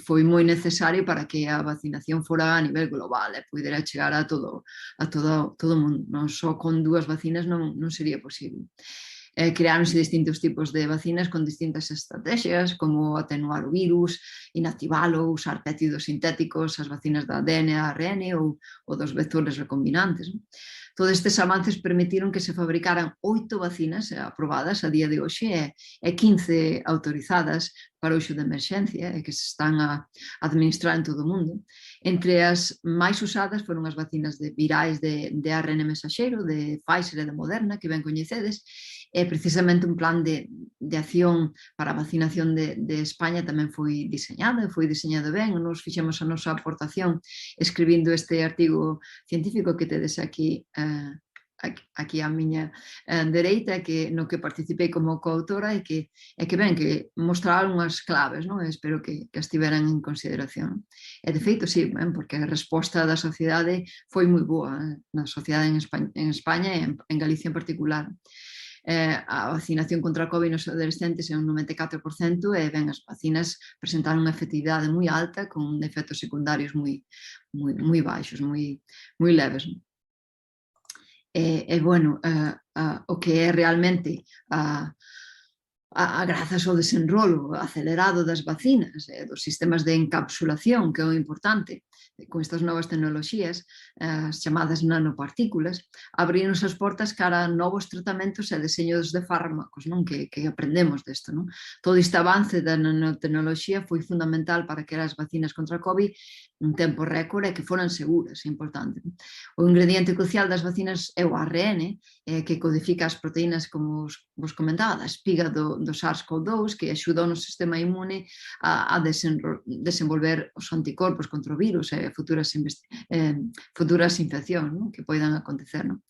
foi moi necesario para que a vacinación fora a nivel global e pudera chegar a todo o mundo. Non só con dúas vacinas non sería posible. Creáronse distintos tipos de vacinas con distintas estrategias, como atenuar o virus, inactivalo, usar péptidos sintéticos, as vacinas da ADN e ARN ou dos vectores recombinantes. Todos estes avances permitiron que se fabricaran 8 vacinas aprobadas a día de hoxe e 15 autorizadas para o uso de emerxencia e que se están a administrar en todo o mundo. Entre as máis usadas foron as vacinas virais de ARN mensaxeiro, de Pfizer e de Moderna, que ben coñecedes, e precisamente un plan de acción para a vacinación de España tamén foi diseñado ben. Nos fixemos a nosa aportación escribindo este artigo científico que tedes aquí á miña dereita, no que participei como coautora e que mostraron unhas claves, non? Espero que as tiveran en consideración. E de feito, sí, porque a resposta da sociedade foi moi boa, na sociedade en España e en Galicia en particular. A vacinación contra a COVID nos adolescentes é un 94% e ben, as vacinas presentaron unha efectividade moi alta con efectos secundarios moi baixos, moi leves. Bueno, o que é realmente grazas ao desenrolo acelerado das vacinas e dos sistemas de encapsulación, que é o importante, con estas novas tecnoloxías, as chamadas nanopartículas, abrironse as portas cara a novos tratamentos e deseños de fármacos, non? Que aprendemos desto. Non? Todo este avance da nanotecnoloxía foi fundamental para que as vacinas contra a COVID un tempo récord e que foran seguras, é importante. O ingrediente crucial das vacinas é o ARN, que codifica as proteínas, como vos comentaba, da espiga do SARS-CoV-2, que axuda o noso sistema inmune a desenvolver os anticorpos contra o virus e futuras infeccións, non? Que poidan acontecer. Non?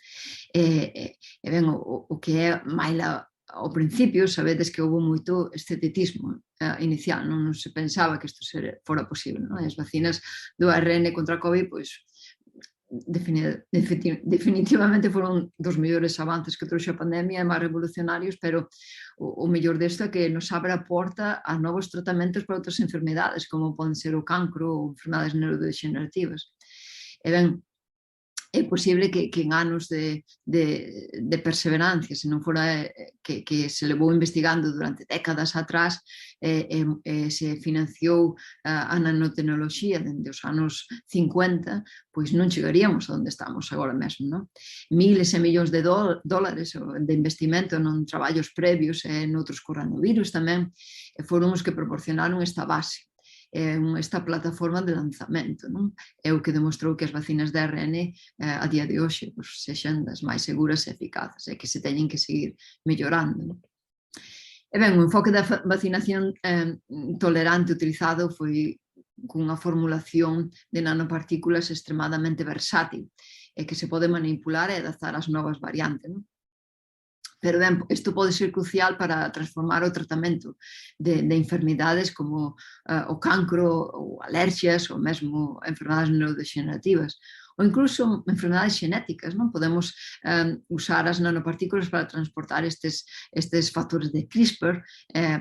Ben, o que é maila ao principio, sabedes que houve moito escepticismo inicial, non se pensaba que isto fora posible. Non? As vacinas do ARN contra a COVID, pois, definitivamente foron dos mellores avances que trouxe a pandemia e máis revolucionarios, pero o mellor desto é que nos abre a porta a novos tratamentos para outras enfermedades, como poden ser o cancro ou enfermedades neurodegenerativas. E ben, é posible que en anos de perseverancia, se non fora que se levou investigando durante décadas atrás, se financiou a nanotecnoloxía dende os anos 50, pois non chegaríamos onde estamos agora mesmo, non? Miles e millóns de dólares de investimento non traballos previos e noutros coronavirus tamén foron os que proporcionaron esta base, esta plataforma de lanzamento, non? É o que demostrou que as vacinas de ARN a día de hoxe sexan das máis seguras e eficaces e que se teñen que seguir mellorando, non? E ben, o enfoque da vacinación tolerante utilizado foi cunha formulación de nanopartículas extremadamente versátil e que se pode manipular e adaptar ás novas variantes, non? Pero ben, isto pode ser crucial para transformar o tratamento de enfermidades como o cancro, ou alerxias, ou mesmo enfermedades neurodegenerativas, ou incluso enfermedades xenéticas, non? Podemos usar as nanopartículas para transportar estes factores de CRISPR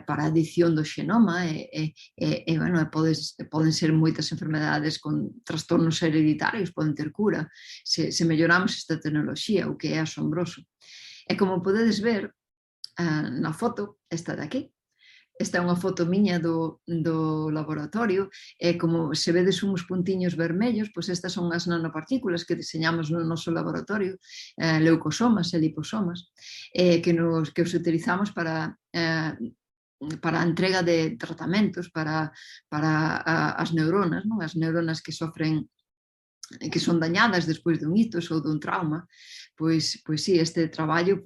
para a edición do xenoma bueno, poden ser moitas enfermedades con trastornos hereditarios, poden ter cura se melloramos esta tecnoloxía, o que é asombroso. E como podedes ver na foto, esta de aquí, esta é unha foto miña do laboratorio, e como se vedes uns puntiños vermellos, pois estas son as nanopartículas que diseñamos no noso laboratorio, leucosomas e liposomas, que os utilizamos para a entrega de tratamentos para as neuronas, non? As neuronas que sofren, que son dañadas despois dun ictus ou dun trauma, pois sí, este traballo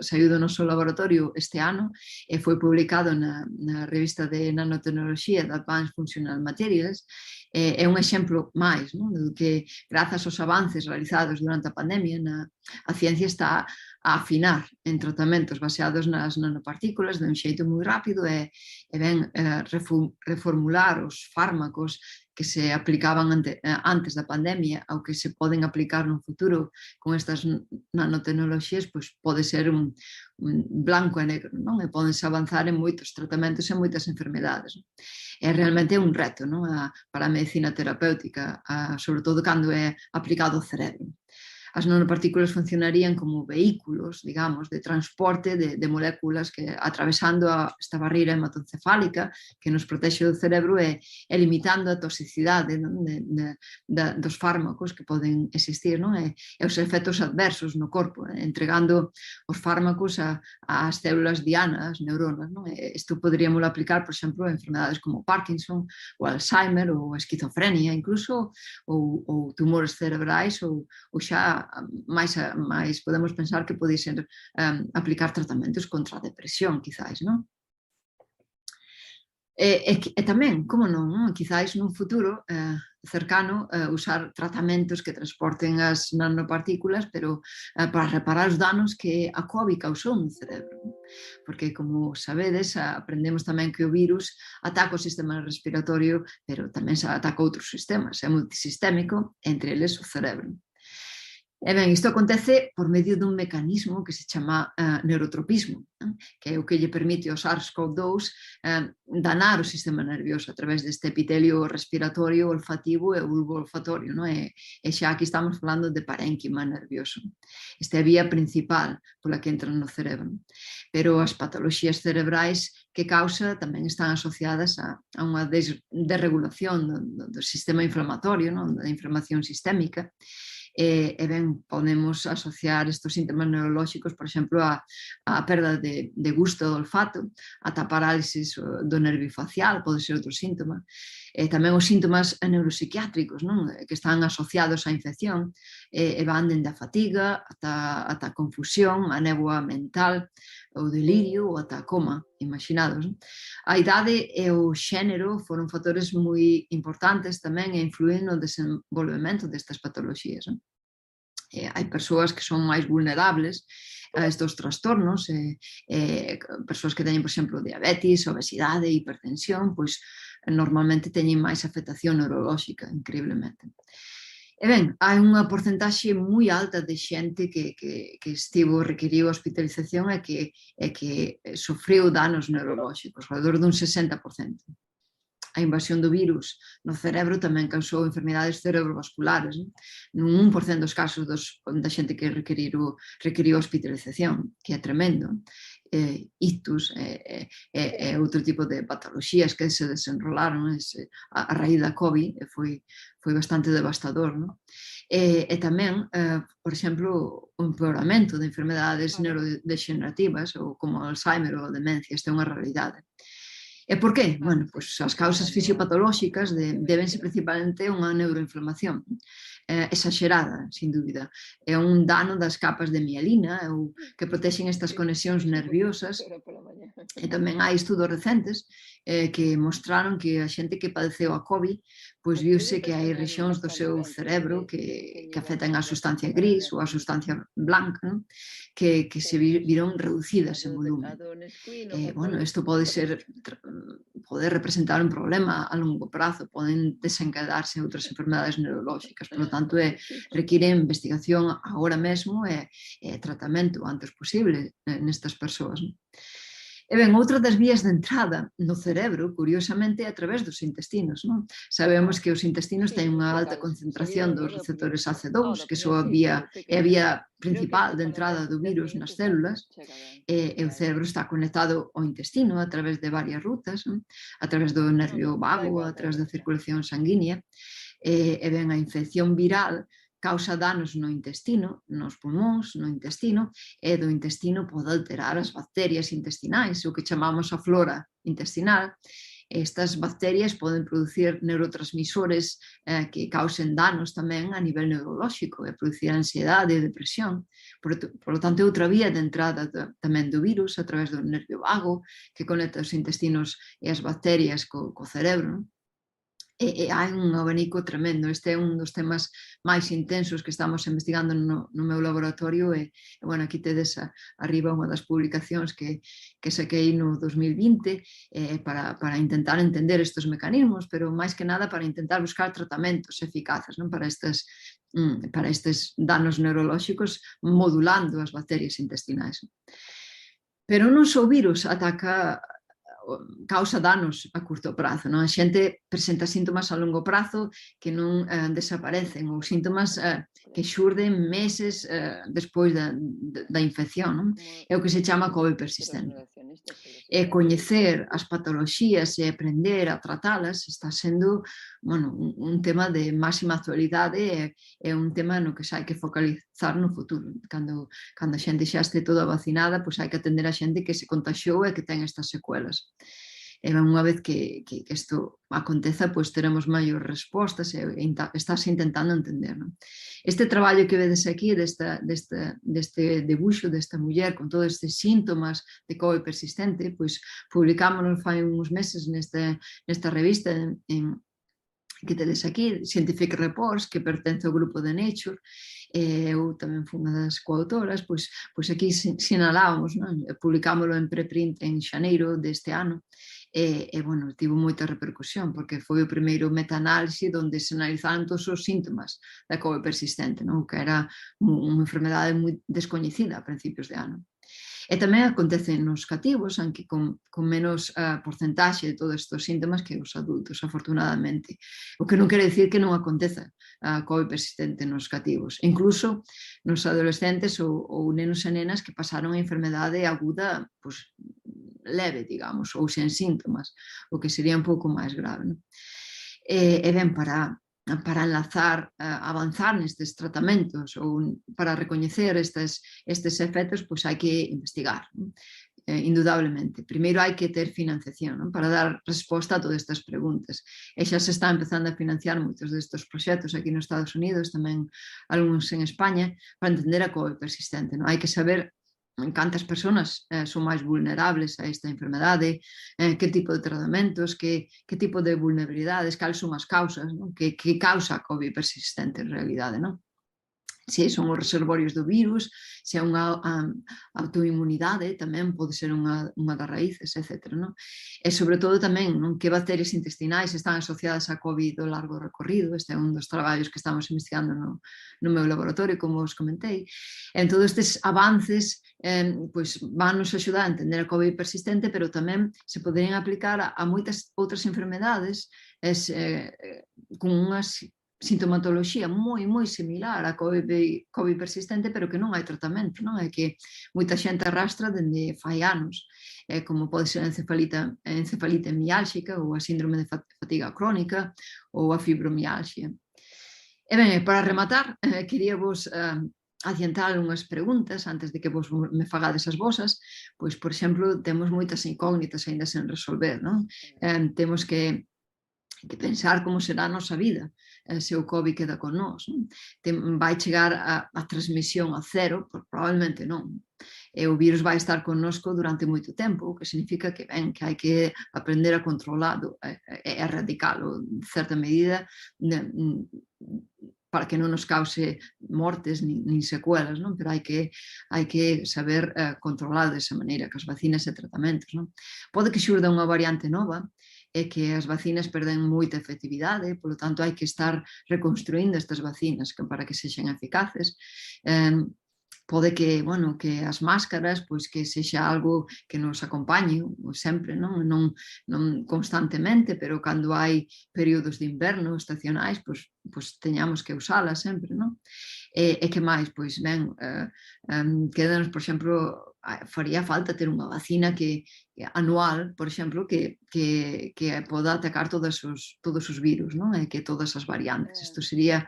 saiu do noso laboratorio este ano e foi publicado na revista de nanotecnoloxía de Advanced Functional Materials. É un exemplo máis, non? Do que, grazas aos avances realizados durante a pandemia, a ciencia está a afinar en tratamentos baseados nas nanopartículas de un xeito moi rápido e ben reformular os fármacos que se aplicaban antes da pandemia ao que se poden aplicar no futuro con estas nanotecnoloxías, pois pode ser un blanco e negro, non? E podense avanzar en moitos tratamentos e moitas enfermedades. É realmente un reto, non? Para a medicina terapéutica, sobre todo cando é aplicado ao cerebro. As nanopartículas funcionarían como vehículos, digamos, de transporte de moléculas que, atravesando esta barreira hematoencefálica que nos protexe do cerebro e limitando a toxicidade, non? Dos fármacos que poden existir, non? E os efectos adversos no corpo, entregando os fármacos ás células diana, as neuronas, non? Isto poderíamos aplicar, por exemplo, a enfermedades como Parkinson, ou Alzheimer, ou esquizofrenia, incluso, ou tumores cerebrais, ou xa máis podemos pensar que pode ser aplicar tratamentos contra a depresión, quizáis, non? E tamén, como non, quizáis nun futuro cercano usar tratamentos que transporten as nanopartículas, pero para reparar os danos que a COVID causou no cerebro. Porque, como sabedes, aprendemos tamén que o virus ataca o sistema respiratorio, pero tamén ataca outros sistemas, é multisistémico, entre eles o cerebro. E ben, isto acontece por medio dun mecanismo que se chama neurotropismo, que é o que lle permite ao SARS-CoV-2 danar o sistema nervioso a través deste epitelio respiratorio, olfativo e bulbo olfatorio, e xa aquí estamos falando de parénquima nervioso. Esta é a vía principal pola que entra no cerebro. Pero as patoloxías cerebrais que causa tamén están asociadas a unha desregulación do sistema inflamatorio, da inflamación sistémica. E ben, podemos asociar estes síntomas neurolóxicos, por exemplo, a perda de gusto do olfato, ata parálisis do nervio facial, pode ser outro síntoma. E tamén os síntomas neuropsiquiátricos, que están asociados á infección, e van dende a fatiga ata a confusión, a néboa mental, o delirio ou ata a coma, imaginados. A idade e o xénero foron factores moi importantes tamén e influen no desenvolvemento destas patoloxías. Hai persoas que son máis vulnerables a estes trastornos, persoas que teñen, por exemplo, diabetes, obesidade, hipertensión, pois normalmente teñen máis afectación neurolóxica, increíblemente. E ben, hai unha porcentaxe moi alta de xente que requiriu hospitalización e que sofreu danos neurolóxicos, alrededor dun 60%. a invasión do virus no cerebro tamén causou enfermidades cerebrovasculares, nun 1% dos casos da xente que requeriu hospitalización, que é tremendo. Ictus e outro tipo de patoloxías que se desenrolaron a raíz da COVID, foi bastante devastador, non? E tamén, por exemplo, o empeoramento de enfermedades neurodegenerativas ou como Alzheimer ou a demencia, esta é unha realidade. E por qué? Bueno, pois as causas fisiopatolóxicas debense principalmente a unha neuroinflamación exagerada, sin dúbida. É un dano das capas de mielina que protexen estas conexións nerviosas. E tamén hai estudos recentes que mostraron que a xente que padeceu a COVID pois viuse que hai rexións do seu cerebro que afectan a sustancia gris ou a sustancia blanca, non? Que se viron reducidas en volumen. Bueno, isto pode representar un problema a longo prazo, poden desencadearse outras enfermedades neurolóxicas, por lo tanto, require investigación agora mesmo e tratamento o antes posible nestas persoas. E ben, outra das vías de entrada no cerebro, curiosamente, é a través dos intestinos. Sabemos que os intestinos teñen unha alta concentración dos receptores AC2, que é a vía principal de entrada do virus nas células, e o cerebro está conectado ao intestino a través de varias rutas, a través do nervio vago, a través da circulación sanguínea, e ben, a infección viral causa danos no intestino, nos pulmóns, no intestino, e do intestino pode alterar as bacterias intestinais, o que chamamos a flora intestinal. Estas bacterias poden producir neurotransmisores que causen danos tamén a nivel neurolóxico e producir ansiedade e depresión. Por lo tanto, é outra vía de entrada tamén do virus a través do nervio vago que conecta os intestinos e as bacterias co cerebro. E hai un abanico tremendo. Este é un dos temas máis intensos que estamos investigando no meu laboratorio e bueno, aquí tedes arriba unha das publicacións que saquei no 2020 para intentar entender estes mecanismos, pero máis que nada para intentar buscar tratamentos eficaces para estes danos neurolóxicos modulando as bacterias intestinais. Pero non só o virus causa danos a curto prazo. A xente presenta síntomas a longo prazo que non desaparecen ou síntomas que xurden meses despois da infección. É o que se chama COVID persistente. E coñecer as patoloxías e aprender a tratalas está sendo un tema de máxima actualidade e un tema no que se hai que focalizar no futuro. Cando a xente xa este toda vacinada, pois hai que atender a xente que se contaxiou e que ten estas secuelas. E unha vez que isto aconteza, pois teremos maiores respostas e estás intentando entender. Este traballo que vedes aquí, deste debuxo desta muller con todos estes síntomas de COVID persistente, pois publicámonos fai uns meses nesta revista que tedes aquí, Scientific Reports, que pertence ao grupo de Nature, eu tamén fui unha das coautoras, pois aquí sinalábamos, publicámoslo en preprint en xaneiro deste ano, e bueno, tivo moita repercusión, porque foi o primeiro metaanálise onde se analizaron todos os síntomas da COVID persistente, que era unha enfermedade moi descoñecida a principios de ano. E tamén acontece nos cativos, aunque con menos porcentaxe de todos estes síntomas que os adultos, afortunadamente. O que non quere dicir que non aconteza a COVID persistente nos cativos. Incluso nos adolescentes ou nenos e nenas que pasaron a enfermedade aguda leve, digamos, ou sen síntomas, o que sería un pouco máis grave. E ben, para avanzar nestes tratamentos ou para recoñecer estes efectos, pois hai que investigar, indudablemente. Primeiro hai que ter financiación para dar resposta a todas estas preguntas. E xa se está empezando a financiar moitos destes proxectos aquí nos Estados Unidos, tamén algúns en España, para entender a COVID persistente. Hai que saber cantas persoas son máis vulnerables a esta enfermedade, que tipo de tratamentos, que tipo de vulnerabilidades, cales son as causas, que causa a COVID persistente en realidade. se son os reservorios do virus, se é unha autoinmunidade, tamén pode ser unha das raíces, etc. Non? E sobre todo tamén non, que bacterias intestinais están asociadas a COVID do largo recorrido. Este é un dos traballos que estamos investigando no meu laboratorio, como os comentei. En todos estes avances pois, van nos axudar a entender a COVID persistente, pero tamén se poderían aplicar a moitas outras enfermedades con unhas sintomatoloxía moi similar a COVID persistente, pero que non hai tratamento, non? É que moita xente arrastra dende fai anos, como pode ser a encefalite miálxica ou a síndrome de fatiga crónica ou a fibromialxia. E ben, para rematar, quería vos adiantar unhas preguntas antes de que vos me fagades as vosas. Pois, por exemplo, temos moitas incógnitas aínda sen resolver, non? Temos que pensar como será a nosa vida se o COVID queda con nós. Non? Vai chegar a transmisión a cero? Probablemente non. E o virus vai estar connosco durante moito tempo, o que significa que, ben, que hai que aprender a controlalo e erradicalo, de certa medida, para que non nos cause mortes nin secuelas, non? Pero hai que saber controlar desa maneira, que as vacinas e tratamentos. Non? Pode que xurda unha variante nova, é que as vacinas perden moita efectividade, polo tanto hai que estar reconstruindo estas vacinas para que sexan eficaces. Pode que, bueno, que as máscaras, pois que sexa algo que nos acompañe sempre, non constantemente, pero cando hai períodos de inverno estacionais, pois teñamos que usalas sempre, non? E que máis? Pois ben, quedanos, por exemplo, faría falta ter unha vacina anual, por exemplo, que poda atacar todos os virus, non? E que todas as variantes. Isto sería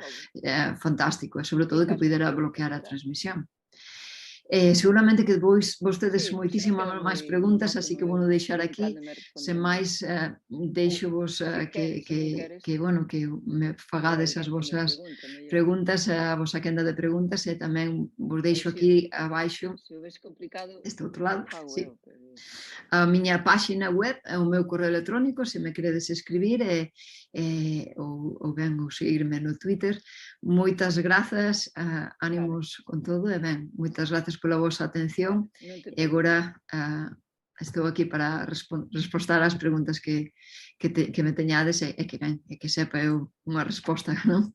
fantástico, e sobre todo que pudera bloquear a transmisión. Seguramente que vostedes moitísimas máis preguntas, así que vou deixar aquí. Sen máis, deixo vos que me fagades as vosas preguntas, a vosa quenda de preguntas, e tamén vos deixo aquí abaixo, este outro lado, sí, a miña páxina web, o meu correo electrónico, se me queredes escribir, ou seguirme no Twitter. Moitas grazas, ánimos con todo, e ben, moitas grazas pola vosa atención, e agora estou aquí para respostar ás preguntas que me teñades, e que sepa eu unha resposta, non?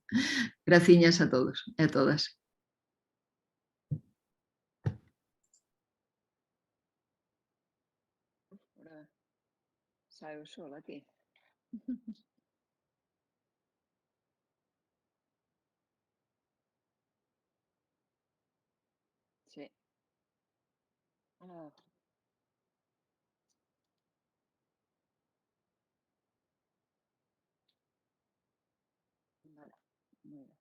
Graciñas a todos e a todas. Saio sola aquí. Sí. Ah. Vale. Muy bien.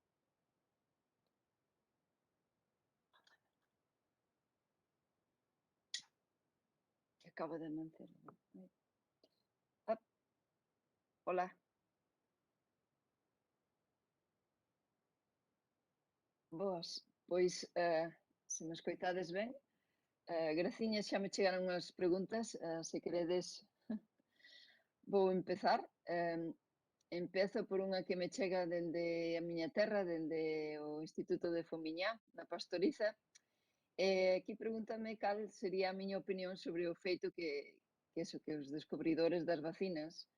Que acabo de manter. Hola. Boas. Pois, se me escoitades ben, graciñas, xa me chegaron unhas preguntas, se queredes vou empezar. Empezo por unha que me chega dende a miña terra, dende o Instituto de Fomiñá, na Pastoriza. Aquí pregúntame cal sería a miña opinión sobre o feito que os descubridores das vacinas,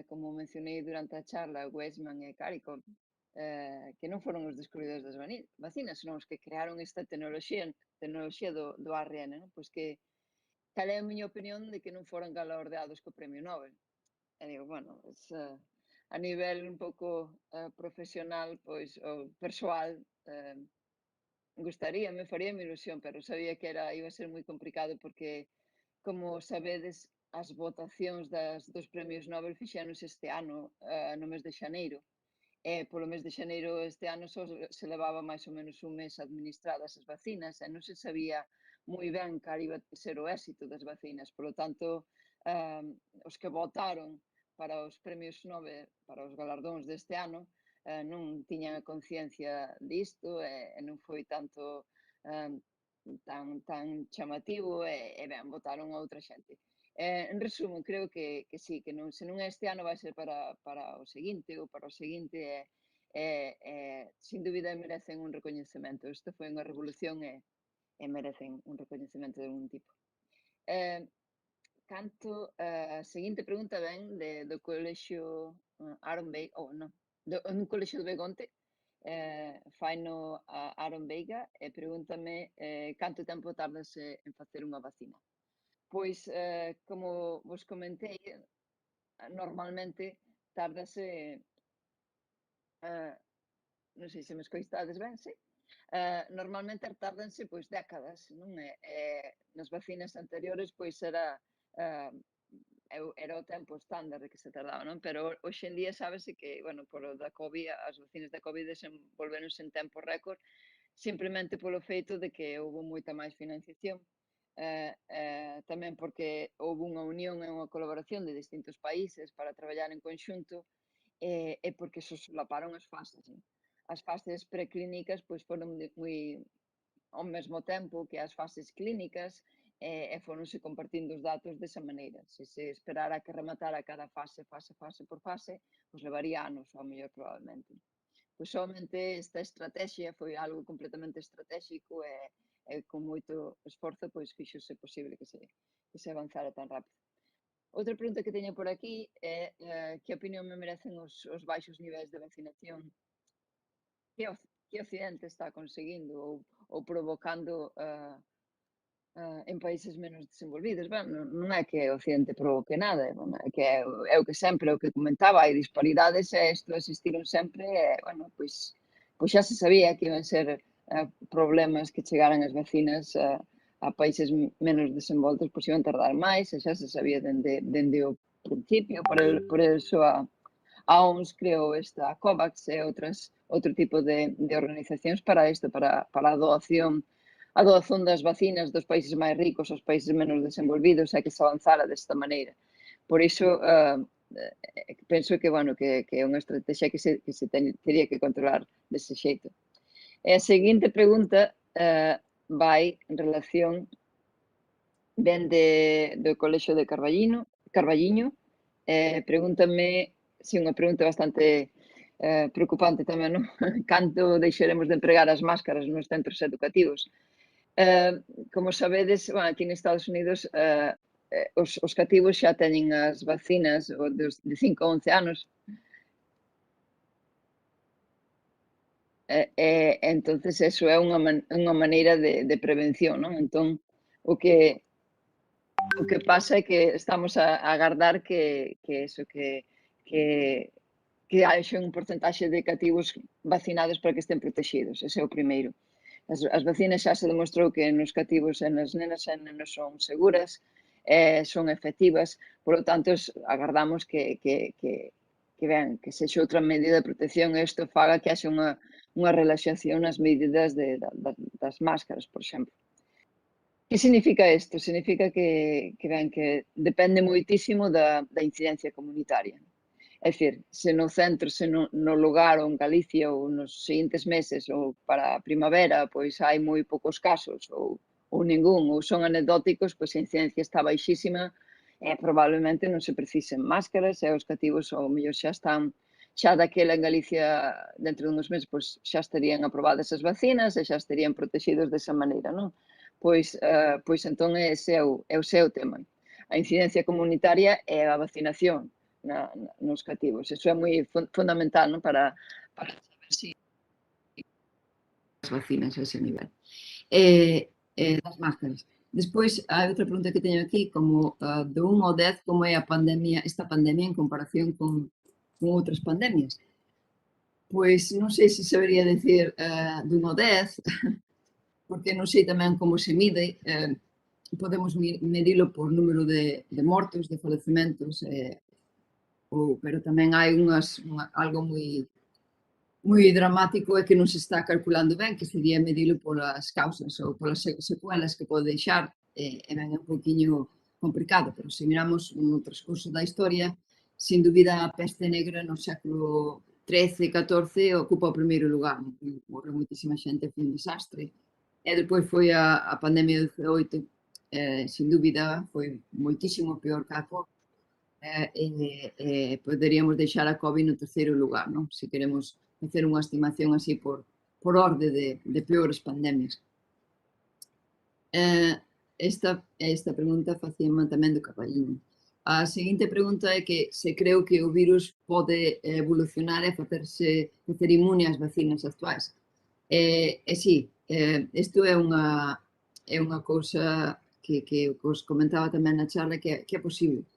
como mencionei durante a charla, Weizmann e Caricom, que non foron os descubridores das vacinas, senón os que crearon esta tecnoloxía do ARN, non? Pois que cal é a miña opinión de que non foran galardeados co Premio Nobel. E digo, bueno, a nivel un pouco profesional, pois, ou persoal, faríame ilusión, pero sabía que iba a ser moi complicado porque, como sabedes, as votacións dos premios Nobel fixéronse este ano, no mes de xaneiro. Polo mes de xaneiro este ano só se levaba máis ou menos un mes administradas as vacinas e non se sabía moi ben cal iba a ser o éxito das vacinas. Polo tanto, os que votaron para os premios Nobel, para os galardóns deste ano, non tiñan a conciencia disto e non foi tanto tan chamativo e ben, votaron a outra xente. En resumo, creo que sí, que non, se non é este ano vai ser para o seguinte ou para o seguinte, sin dúbida merecen un recoñecemento. Isto foi unha revolución e merecen un recoñecemento de algún tipo. A seguinte pregunta ven do colexio Aaron Veiga, non, un colexio de Begonte, faino a Aaron Veiga e pregúntame canto tempo tardase en facer unha vacina. Pois, como vos comentei, normalmente tárdase, non sei se me escoitades ben, sí? Normalmente tárdanse pois décadas, non? Nas vacinas anteriores pois era o tempo estándar de que se tardaba, non? Pero hoxe en día sábese que, bueno, por o da COVID, as vacinas da COVID desenvolveronse en tempo récord, simplemente polo feito de que houve moita máis financiación, tamén porque houve unha unión e unha colaboración de distintos países para traballar en conxunto, e porque se solaparon as fases, non? As fases preclínicas pois foron moi ao mesmo tempo que as fases clínicas, e foronse compartindo os datos desa maneira. Se esperara que rematara cada fase por fase, pois levaría anos, ao mellor probablemente. Pois somente esta estrategia foi algo completamente estratégico e con moito esforzo pois fixose posible que se avanzara tan rápido. Outra pregunta que teño por aquí é que opinión me merecen os baixos niveis de vacinación que Occidente está conseguindo ou provocando en países menos desenvolvidos. Bueno, non é que o Occidente provoque nada, bueno, é que é o que sempre, o que comentaba, hai disparidades e isto existiron sempre bueno, pois xa se sabía que iban ser problemas que chegaran as vacinas a países menos desenvoltos, pois iban tardar máis, e xa se sabía dende o principio, por eso a OMS creou esta COVAX e outro tipo de organizacións para isto, para a doación das vacinas dos países máis ricos aos países menos desenvolvidos e que se avanzara desta maneira. Por iso, penso que, bueno, que é unha estrategia que se teria que controlar dese xeito. E a seguinte pregunta vai en relación ben do Colexio de Carballiño, pregúntame, si unha pregunta bastante preocupante tamén, non? Canto deixaremos de empregar as máscaras nos centros educativos? Como sabedes, bueno, aquí en Estados Unidos os cativos xa teñen as vacinas de 5 a 11 anos. Entonces, eso é unha maneira de prevención, non? Entón, o que pasa é que estamos a agardar que haxa un porcentaxe de cativos vacinados para que estén protegidos. Ese é o primeiro. As vacinas xa se demostrou que nos cativos e nas nenas e nenos son seguras, son efectivas, por lo tanto, agardamos que sexa outra medida de protección e isto faga que haxa unha relaxación nas medidas das máscaras, por exemplo. Que significa isto? Significa que depende moitísimo da incidencia comunitaria. É dicir, se no centro, se no lugar ou en Galicia ou nos seguintes meses ou para a primavera, pois hai moi poucos casos ou ningún, ou son anecdóticos, pois a incidencia está baixísima e probablemente non se precisen máscaras e os cativos ou mellor xa daquela en Galicia dentro de uns meses pois xa estarían aprobadas as vacinas e xa estarían protegidos desa maneira, non? Pois entón ese é o seu tema. A incidencia comunitaria é a vacinación nos cativos. Eso é moi fundamental, non? Para saber se as vacinas a ese nivel. Das máscaras. Despois, hai outra pregunta que teño aquí, como do 1 ao 10, como é esta pandemia en comparación con outras pandemias? Pois non sei se sabería decir do 1 ao 10, porque non sei tamén como se mide, podemos medilo por número de mortos, de falecementos, pero tamén hai algo moi dramático é que non se está calculando ben, que sería medilo polas causas ou polas secuelas que pode deixar, e ben é un pouquiño complicado, pero se miramos no transcurso da historia, sin dúbida a peste negra no século XIII, XIV ocupa o primeiro lugar, morreu moitísima xente, foi un desastre, e depois foi a pandemia do 18, sin dúbida foi moitísimo peor que a COVID, poderíamos deixar a COVID no terceiro lugar, non? Se queremos facer unha estimación así por orde de peores pandemias. Esta pregunta facíame tamén do Carballiño. A seguinte pregunta é que se creo que o virus pode evolucionar e facer inmune ás vacinas actuais. Sí, isto é unha cousa que os comentaba tamén na charla que é posible.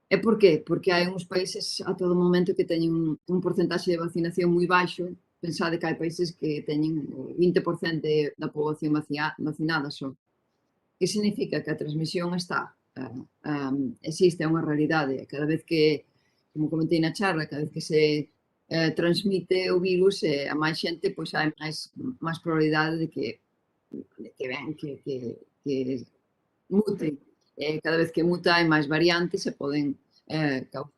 E por qué? Porque hai uns países a todo momento que teñen un porcentaxe de vacinación moi baixo. Pensade que hai países que teñen o 20% da poboación vacinada só. Que significa que a transmisión está, existe, é unha realidade. Cada vez que, como comentei na charla, cada vez que se transmite o virus a máis xente, pois hai máis probabilidade de que mute. Cada vez que muta hai máis variantes e poden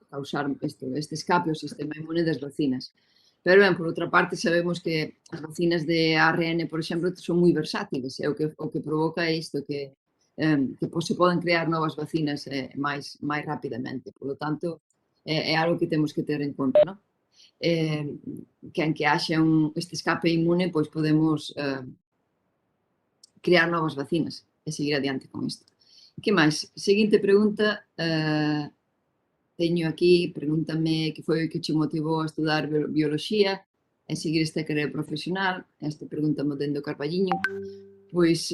causar este escape ao sistema inmune das vacinas. Pero, ben, por outra parte, sabemos que as vacinas de ARN, por exemplo, son moi versátiles, e o que provoca é isto, que se poden crear novas vacinas máis rapidamente. Por lo tanto, é algo que temos que ter en conta, non? Que en que haxa este escape inmune, pois podemos crear novas vacinas e seguir adiante con isto. Que máis? Seguinte pregunta, teño aquí, pregúntame que foi o que che motivou a estudar bioloxía e seguir esta carreira profesional. Esta pregunta mo den do Carballiño. Pois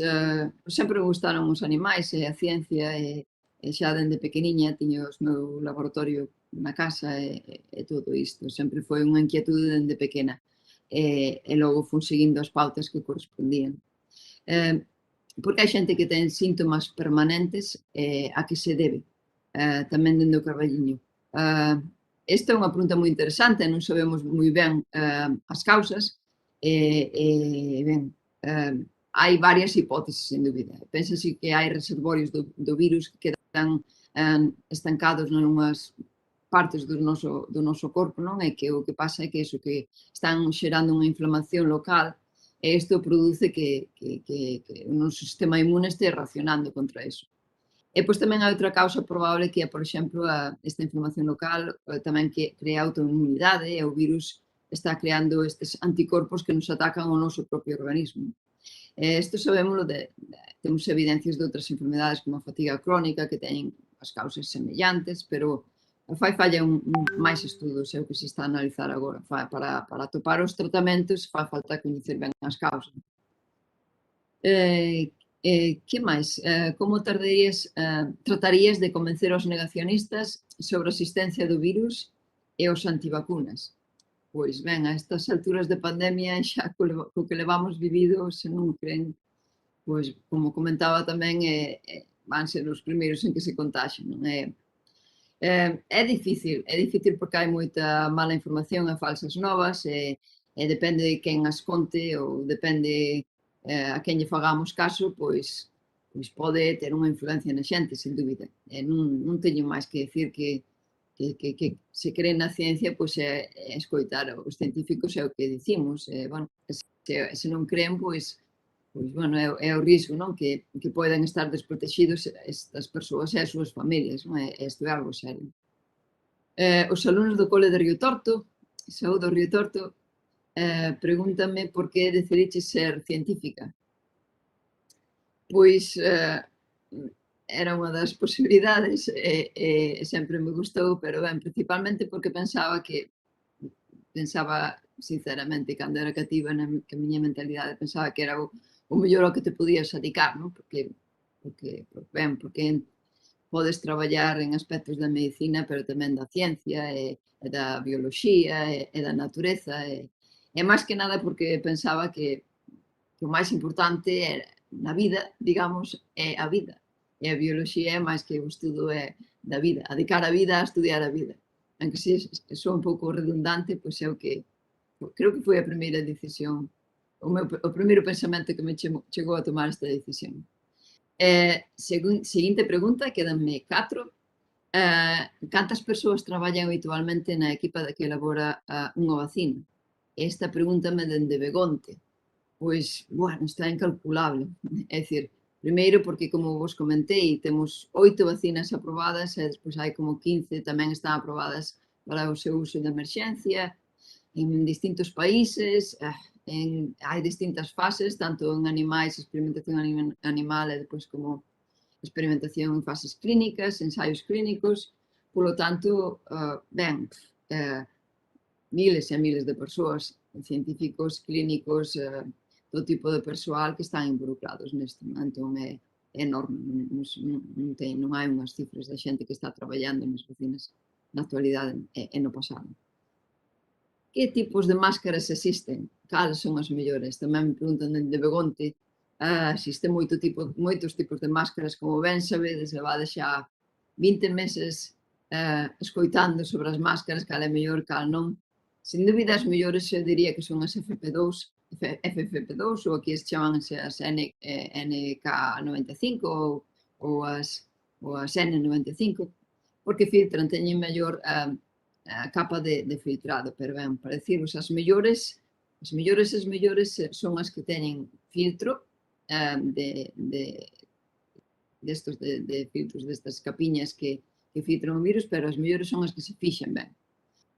sempre me gustaron os animais e a ciencia e xa dende pequeniña tiño o meu laboratorio na casa e todo isto. Sempre foi unha inquietude dende pequena e logo fun seguindo as pautas que correspondían. Porque hai xente que ten síntomas permanentes a que se debe, tamén dende o Carballiño. Esta é unha pregunta moi interesante, non sabemos moi ben as causas, ben, hai varias hipótesis, sen dúbida. Pénsase que hai reservorios do virus que quedan estancados nunhas partes do noso corpo, non? E que o que pasa é que iso, que están xerando unha inflamación local e isto produce que o noso sistema inmune este reaccionando contra iso. E pois tamén hai outra causa probable que é, por exemplo, esta inflamación local tamén que crea autoinmunidade e o virus está creando estes anticorpos que nos atacan ao noso propio organismo. Isto sabémoslo, temos evidencias de outras enfermedades como a fatiga crónica que teñen as causas semellantes, pero fai falla máis estudos, é o que se está a analizar agora. Para atopar os tratamentos fai falta coñecer ben as causas. Que máis? Como tratarías de convencer os negacionistas sobre a existencia do virus e os antivacunas? Pois ben, a estas alturas de pandemia xa co que levamos vivido, se non cren, pois como comentaba tamén, van ser os primeiros en que se contaxen, non é? É difícil porque hai moita mala información e falsas novas e depende de quen as conte ou depende a quen lle fagamos caso, pois pode ter unha influencia na xente, sen dúbida. Non teño máis que decir que se cree na ciencia, pois é escoitar os científicos é o que dicimos. Bueno, se non creen, pois bueno, é o risco, non? Que poden estar desprotegidos estas persoas e as súas familias, non? Isto é algo serio. Os alumnos do cole de Río Torto, saúdo Río Torto, pregúntame por que decidiche ser científica. Pois era unha das posibilidades e sempre me gustou, pero ben, principalmente porque pensaba sinceramente, cando era cativa, que a miña mentalidade pensaba que era o mellor ao que te podías dedicar, non? Porque podes traballar en aspectos da medicina, pero tamén da ciencia e da bioloxía e da natureza e máis que nada porque pensaba que o máis importante era na vida, digamos, é a vida. E a bioloxía é máis que o estudo da vida, a dedicar a vida a estudiar a vida. Aunque se sou un pouco redundante, pois é o que creo que foi a primeira decisión, o primeiro pensamento que me chegou a tomar esta decisión. Seguinte pregunta, quedanme 4. Cantas persoas traballan habitualmente na equipa que elabora unha vacina? Esta pregunta me dende Begonte. Pois, bueno, está incalculable. É dicir, primeiro porque, como vos comentei, temos 8 vacinas aprobadas e despois hai como 15 tamén están aprobadas para o seu uso de emerxencia. en distintos países, hai distintas fases, tanto en animais, experimentación animal e depois como experimentación en fases clínicas, ensaios clínicos, polo tanto, miles e miles de persoas, científicos, clínicos, todo tipo de persoal que están involucrados nisto, entón é enorme, non hai unhas cifras de xente que está traballando nas vacinas na actualidade e no pasado. Que tipos de máscaras existen? Cales son as mellores? Tamén me preguntan de Begonte. Existen moitos tipos de máscaras, como ben sabedes, levades xa 20 meses escoitando sobre as máscaras, cal é mellor, cal non. Sin dúbida, as mellores eu diría que son as FFP2 ou aquí se chaman as NK95 ou as N95, porque filtran, teñen mellor a capa de filtrado, pero ben, para deciros, as mellores son as que teñen filtro de filtros destas capiñas que filtran o virus, pero as mellores son as que se fixen ben.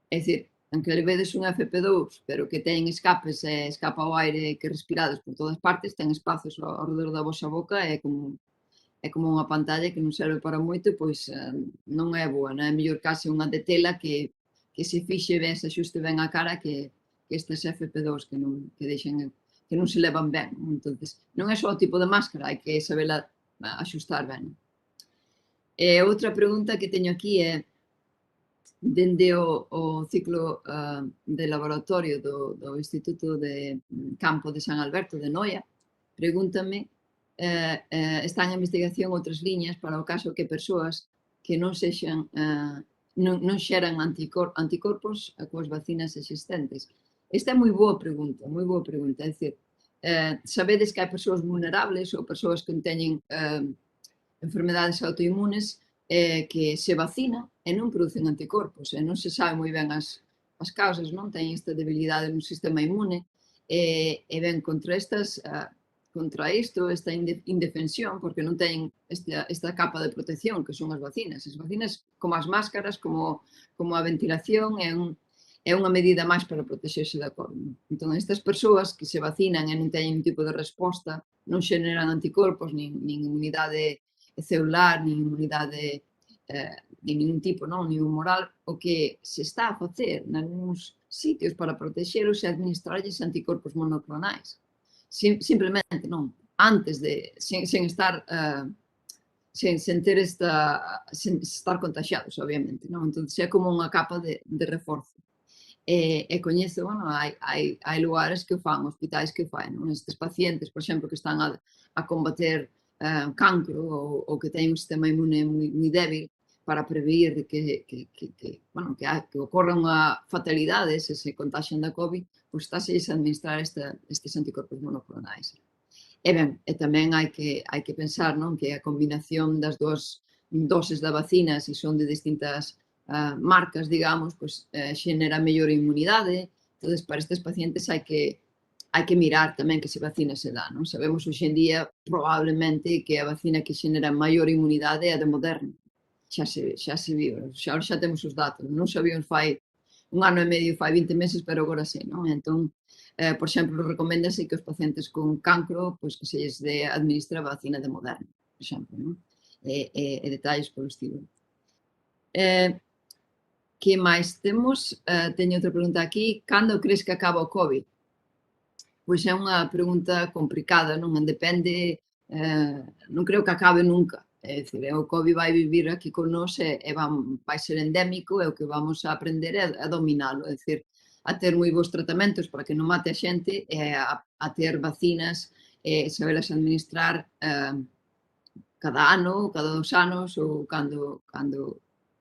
É dicir, aunque levedes un FP2, pero que ten escapes e escapa o aire que respirades por todas partes, ten espazos ao redor da vosa boca, é como unha pantalla que non serve para moito, pois non é boa, non é mellor case unha de tela que se fixe ben, se axuste ben a cara que estas FP2 que non se levan ben. Entonces, non é só o tipo de máscara, hai que sabela axustar ben. E outra pregunta que teño aquí é, dende o ciclo de laboratorio do Instituto de Campo de San Alberto de Noia, pregúntame, están en investigación outras liñas para o caso que persoas que non xeran anticorpos coas vacinas existentes. Esta é moi boa pregunta, é dicir, sabedes que hai persoas vulnerables ou persoas que teñen enfermedades autoinmunes que se vacinan e non producen anticorpos, e non se sabe moi ben as causas, non teñen esta debilidade no sistema inmune, e ben contra isto, esta indefensión, porque non teñen esta capa de protección que son as vacinas. As vacinas, como as máscaras, como a ventilación, é unha medida máis para protexerse da COVID. Entón, estas persoas que se vacinan e non teñen un tipo de resposta, non xeneran anticorpos, nin inmunidade celular, nin inmunidade de ningún tipo, nin humoral, o que se está a facer nalgúns sitios para protexeros é administrarlles anticorpos monoclonais. Simplemente, non, antes de, sen estar contagiados, obviamente, non? Entón, é como unha capa de reforzo. E coñezo, hai lugares que o fan, hospitais que o fan, non? Estes pacientes, por exemplo, que están a combater cancro ou que teñen un sistema inmune moi débil, para prevenir que ocorra unha fatalidade se contaxian da COVID, pois estáse a administrar estes anticorpos monoclonais. E ben, tamén hai que pensar que a combinación das dúas doses da vacina, se son de distintas marcas, digamos, pois xenera mellor inmunidade. Entón, para estes pacientes hai que mirar tamén que se vacina se dá, non? Sabemos hoxe en día, probablemente, que a vacina que xenera maior inmunidade é a de Moderna. Xa se viu, xa temos os datos. Non sabíamos fai un ano e medio, fai 20 meses, pero agora sí, non? Entón, por exemplo, recoméndase que os pacientes con cancro, pois que se lles administra a vacina de Moderna, por exemplo, non? E detalles polo estilo. Que máis temos? Teño outra pregunta aquí. Cando crees que acaba o COVID? Pois é unha pregunta complicada, non? Depende, non creo que acabe nunca. É dicir, o COVID vai vivir aquí con nós e vai ser endémico, e o que vamos a aprender é a dominalo, é dicir, a ter moi bons tratamentos para que non mate a xente, e a ter vacinas, e sabelas administrar cada ano, cada 2 anos, ou cando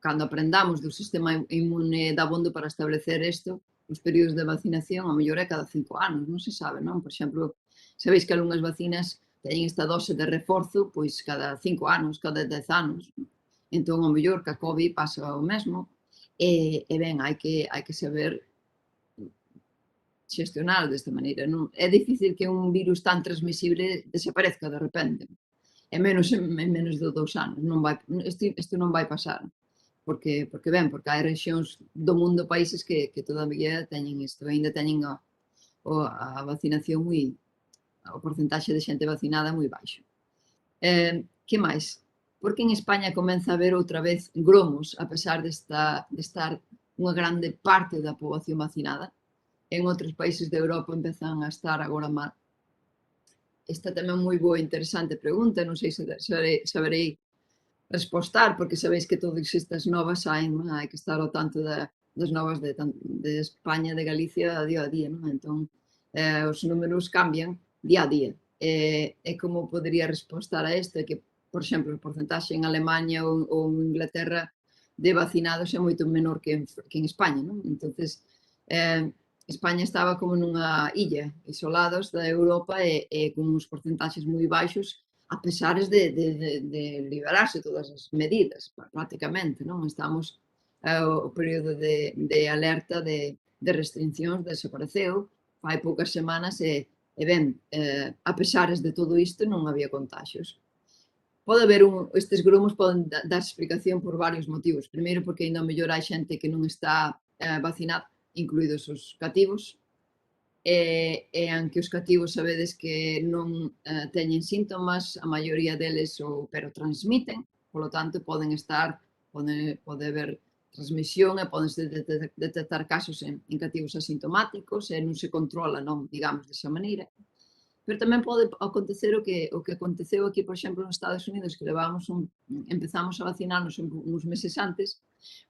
aprendamos do sistema inmune dabondo para establecer isto, os períodos de vacinación, a mellor é cada 5 anos, non se sabe, non? Por exemplo, sabéis que algunhas vacinas teñen esta dose de reforzo pois cada 5 anos, cada 10 anos. Entón, ao mellor que a COVID pasa o mesmo, e ben, hai que saber xestionar desta maneira. Non é difícil que un virus tan transmisible desaparezca de repente, e menos de 2 anos. Isto non vai pasar. porque hai rexións do mundo, países que todavía teñen isto, ainda teñen a vacinación o porcentaxe de xente vacinada moi baixo. Que máis? Porque en España comeza a haber outra vez gromos, a pesar de estar unha grande parte da poboación vacinada. En outros países de Europa empezan a estar agora mal. Esta tamén moi boa e interesante pregunta, non sei se saberei respostar, porque sabéis que todas estas novas saen, hai que estar ao tanto das novas de España, de Galicia, a día, non? Entón, os números cambian día a día. E como podería respostar a isto? Que, por exemplo, o porcentaxe en Alemanha ou en Inglaterra de vacinados é moito menor que en España, non? Entonces, España estaba como nunha illa, isolados da Europa e con uns porcentaxes moi baixos, a pesares de liberarse todas as medidas, prácticamente, non? Estamos, o período de alerta de restriccións desapareceu, fai poucas semanas e ben, a pesares de todo isto non había contagios. Pode haber estes gromos poden dar explicación por varios motivos. Primeiro, porque ainda mellor hai xente que non está vacinada, incluídos os cativos, e aunque os cativos sabedes que non teñen síntomas, a maioría deles pero transmiten, polo tanto pode haber transmisión e podense detectar casos en cativos asintomáticos e non se controla, non, digamos, desa maneira. Pero tamén pode acontecer o que aconteceu aquí, por exemplo, nos Estados Unidos, que empezamos a vacinarnos uns meses antes,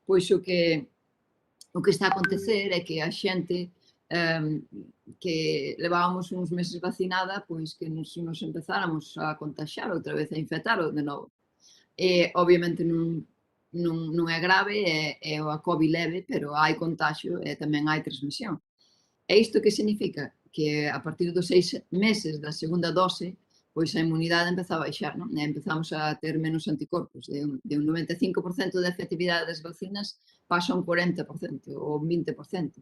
pois o que está a acontecer é que a xente que levábamos uns meses vacinada, pois que nos empezáramos a contaxiar outra vez, a infectar de novo. E, obviamente, non é grave, é a COVID leve, pero hai contaxio e tamén hai transmisión. E isto que significa? Que a partir dos 6 meses da segunda dose, pois a inmunidade empeza a baixar, non? E empezamos a ter menos anticorpos. De un 95% de efectividade das vacinas pasa a un 40% ou un 20%.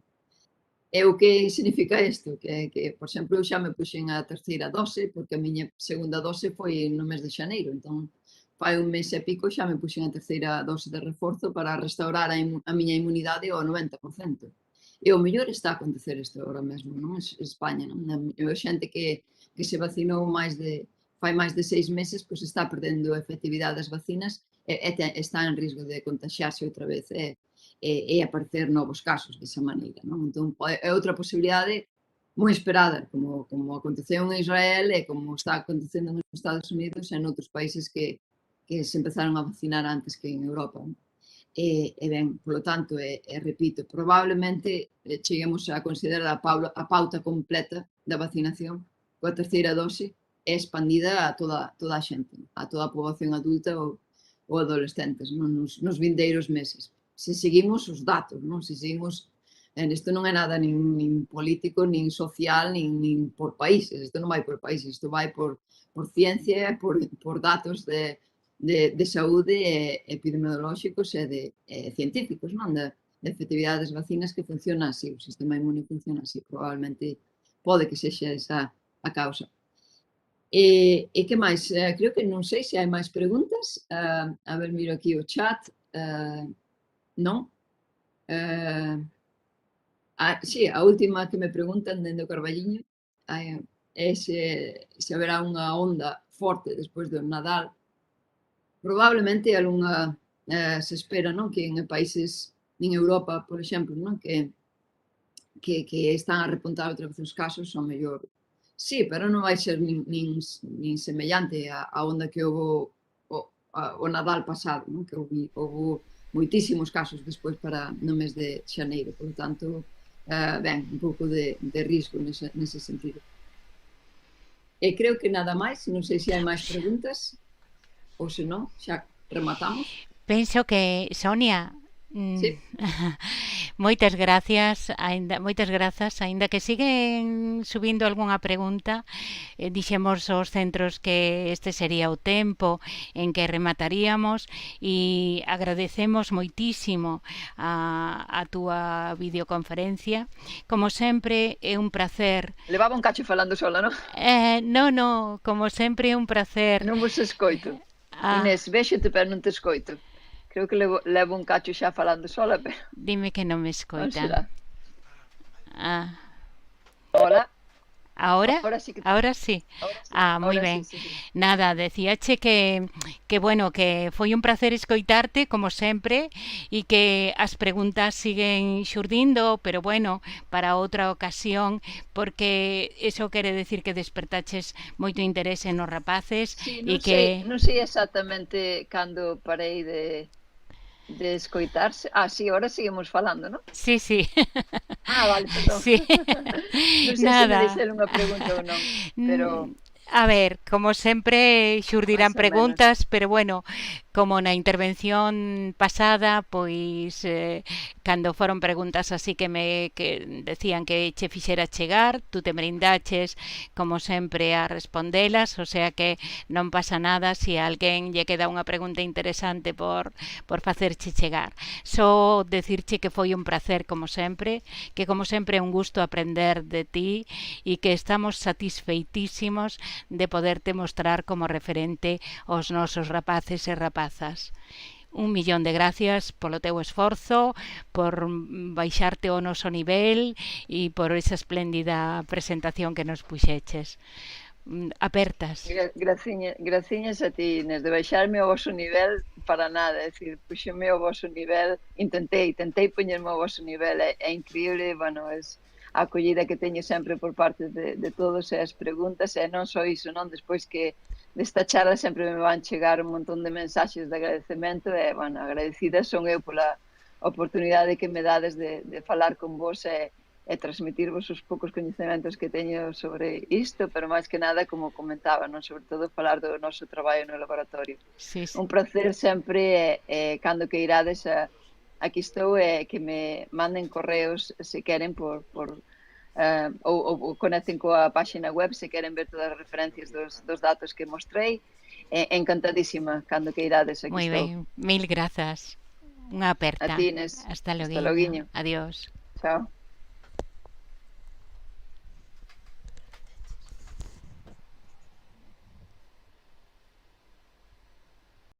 E o que significa isto? Que, por exemplo, eu xa me puxen a terceira dose, porque a miña segunda dose foi no mes de xaneiro, entón fai un mes e pico xa me puxen a terceira dose de reforzo para restaurar a miña inmunidade ao 90%. E o mellor está a acontecer isto agora mesmo, non? En España, non? A xente que se vacinou fai máis de 6 meses, pois está perdendo a efectividade das vacinas e está en risco de contaxiarse outra vez e aparecer novos casos desa maneira, non? Entón, é outra posibilidade moi esperada, como aconteceu en Israel e como está acontecendo nos Estados Unidos e en outros países que se empezaron a vacinar antes que en Europa, non? E ben, polo tanto, repito, probablemente cheguemos a considerar a pauta completa da vacinación coa terceira dose é expandida a toda a xente, a toda a poboación adulta ou adolescentes nos vindeiros meses. Se seguimos os datos, non? Se seguimos, isto non é nada nin político, nin social, nin por países, isto non vai por países, isto vai por ciencia, por datos de saúde epidemiolóxicos e científicos, non? De efectividade das vacinas que funciona así, o sistema inmune funciona así, probablemente pode que sexa esa a causa. E que máis? Creo que non sei se hai máis preguntas. A ver, miro aquí o chat. Non? Sí, a última que me preguntan dende o Carballiño é se haberá unha onda forte despois do Nadal. Probablemente se espera, non? Que en países, en Europa, por exemplo, non? Que están a repuntar outra vez os casos, ao mellor. Sí, pero non vai ser nin semellante a onda que houve o Nadal pasado, non? Que houve moitísimos casos despois no mes de xaneiro, por tanto, ben, un pouco de risco nese sentido. E creo que nada máis, non sei se hai máis preguntas. Ou se non, xa rematamos. Penso que, Sonia, sí. Moitas grazas, aínda que siguen subindo algunha pregunta. Dixemos aos centros que este sería o tempo en que remataríamos e agradecemos moitísimo a túa videoconferencia. Como sempre, é un placer. Levaba un cacho falando sola, non? Non, como sempre é un placer. Non vos escoito. Inés, véxete, pero non te escoito. Creo que levo un cacho xa falando sola, pero Dime que non me non escoita. será. Ah, Hola, ¿ahora? ahora sí que... Ahora sí. Ahora sí, Ah, moi ahora ben. sí, sí. Nada, decíache que bueno, que foi un placer escoitarte, como sempre, e que as preguntas siguen xurdindo, pero bueno, para outra ocasión, porque eso quere decir que despertaches moito interese nos rapaces Sí, e que... non sei exactamente cando parei de escoitarse. Ah, sí, ahora seguimos falando, non? Sí, sí. Ah, vale, perdón. Sí. Non sei se me Nada. deixaron unha pregunta ou non, pero A ver, como sempre xurdirán máis ou menos. preguntas, pero bueno, como na intervención pasada, pois cando foron preguntas así que decían que che fixera chegar, tú te brindaches como sempre a respondelas, o sea que non pasa nada se a alguén lle queda unha pregunta interesante por facerche chegar. Só decirche que foi un placer como sempre, que como sempre é un gusto aprender de ti e que estamos satisfeitísimos de poderte mostrar como referente aos nosos rapaces e rapazas. Un millón de gracias polo teu esforzo, por baixarte ao noso nivel e por esa espléndida presentación que nos puxeches. Apertas. Graciñas a ti, Inés, de baixarme ao vosso nivel para nada, é dicir, puxeme ao voso nivel, tentei poñerme ao voso nivel, é increíble, bueno, a acollida que teño sempre por parte de todos e as preguntas, e non só iso, non, despois que desta charla sempre me van chegar un montón de mensaxes de agradecemento e, bueno, agradecida son eu pola oportunidade que me dades de falar con vos e transmitirvos os poucos coñecementos que teño sobre isto, pero máis que nada, como comentaba, non, sobre todo falar do noso traballo no laboratorio. Sí, sí. Un placer sempre, cando que irades aquí estou, que me manden correos se queren ou conecten coa páxina web se queren ver todas as referencias dos datos que mostrei. Encantadísima, cando que irades aquí Moi estou. ben, mil grazas. Unha aperta. A ti, Inés. Hasta Hasta loguiño. Adiós. Chao.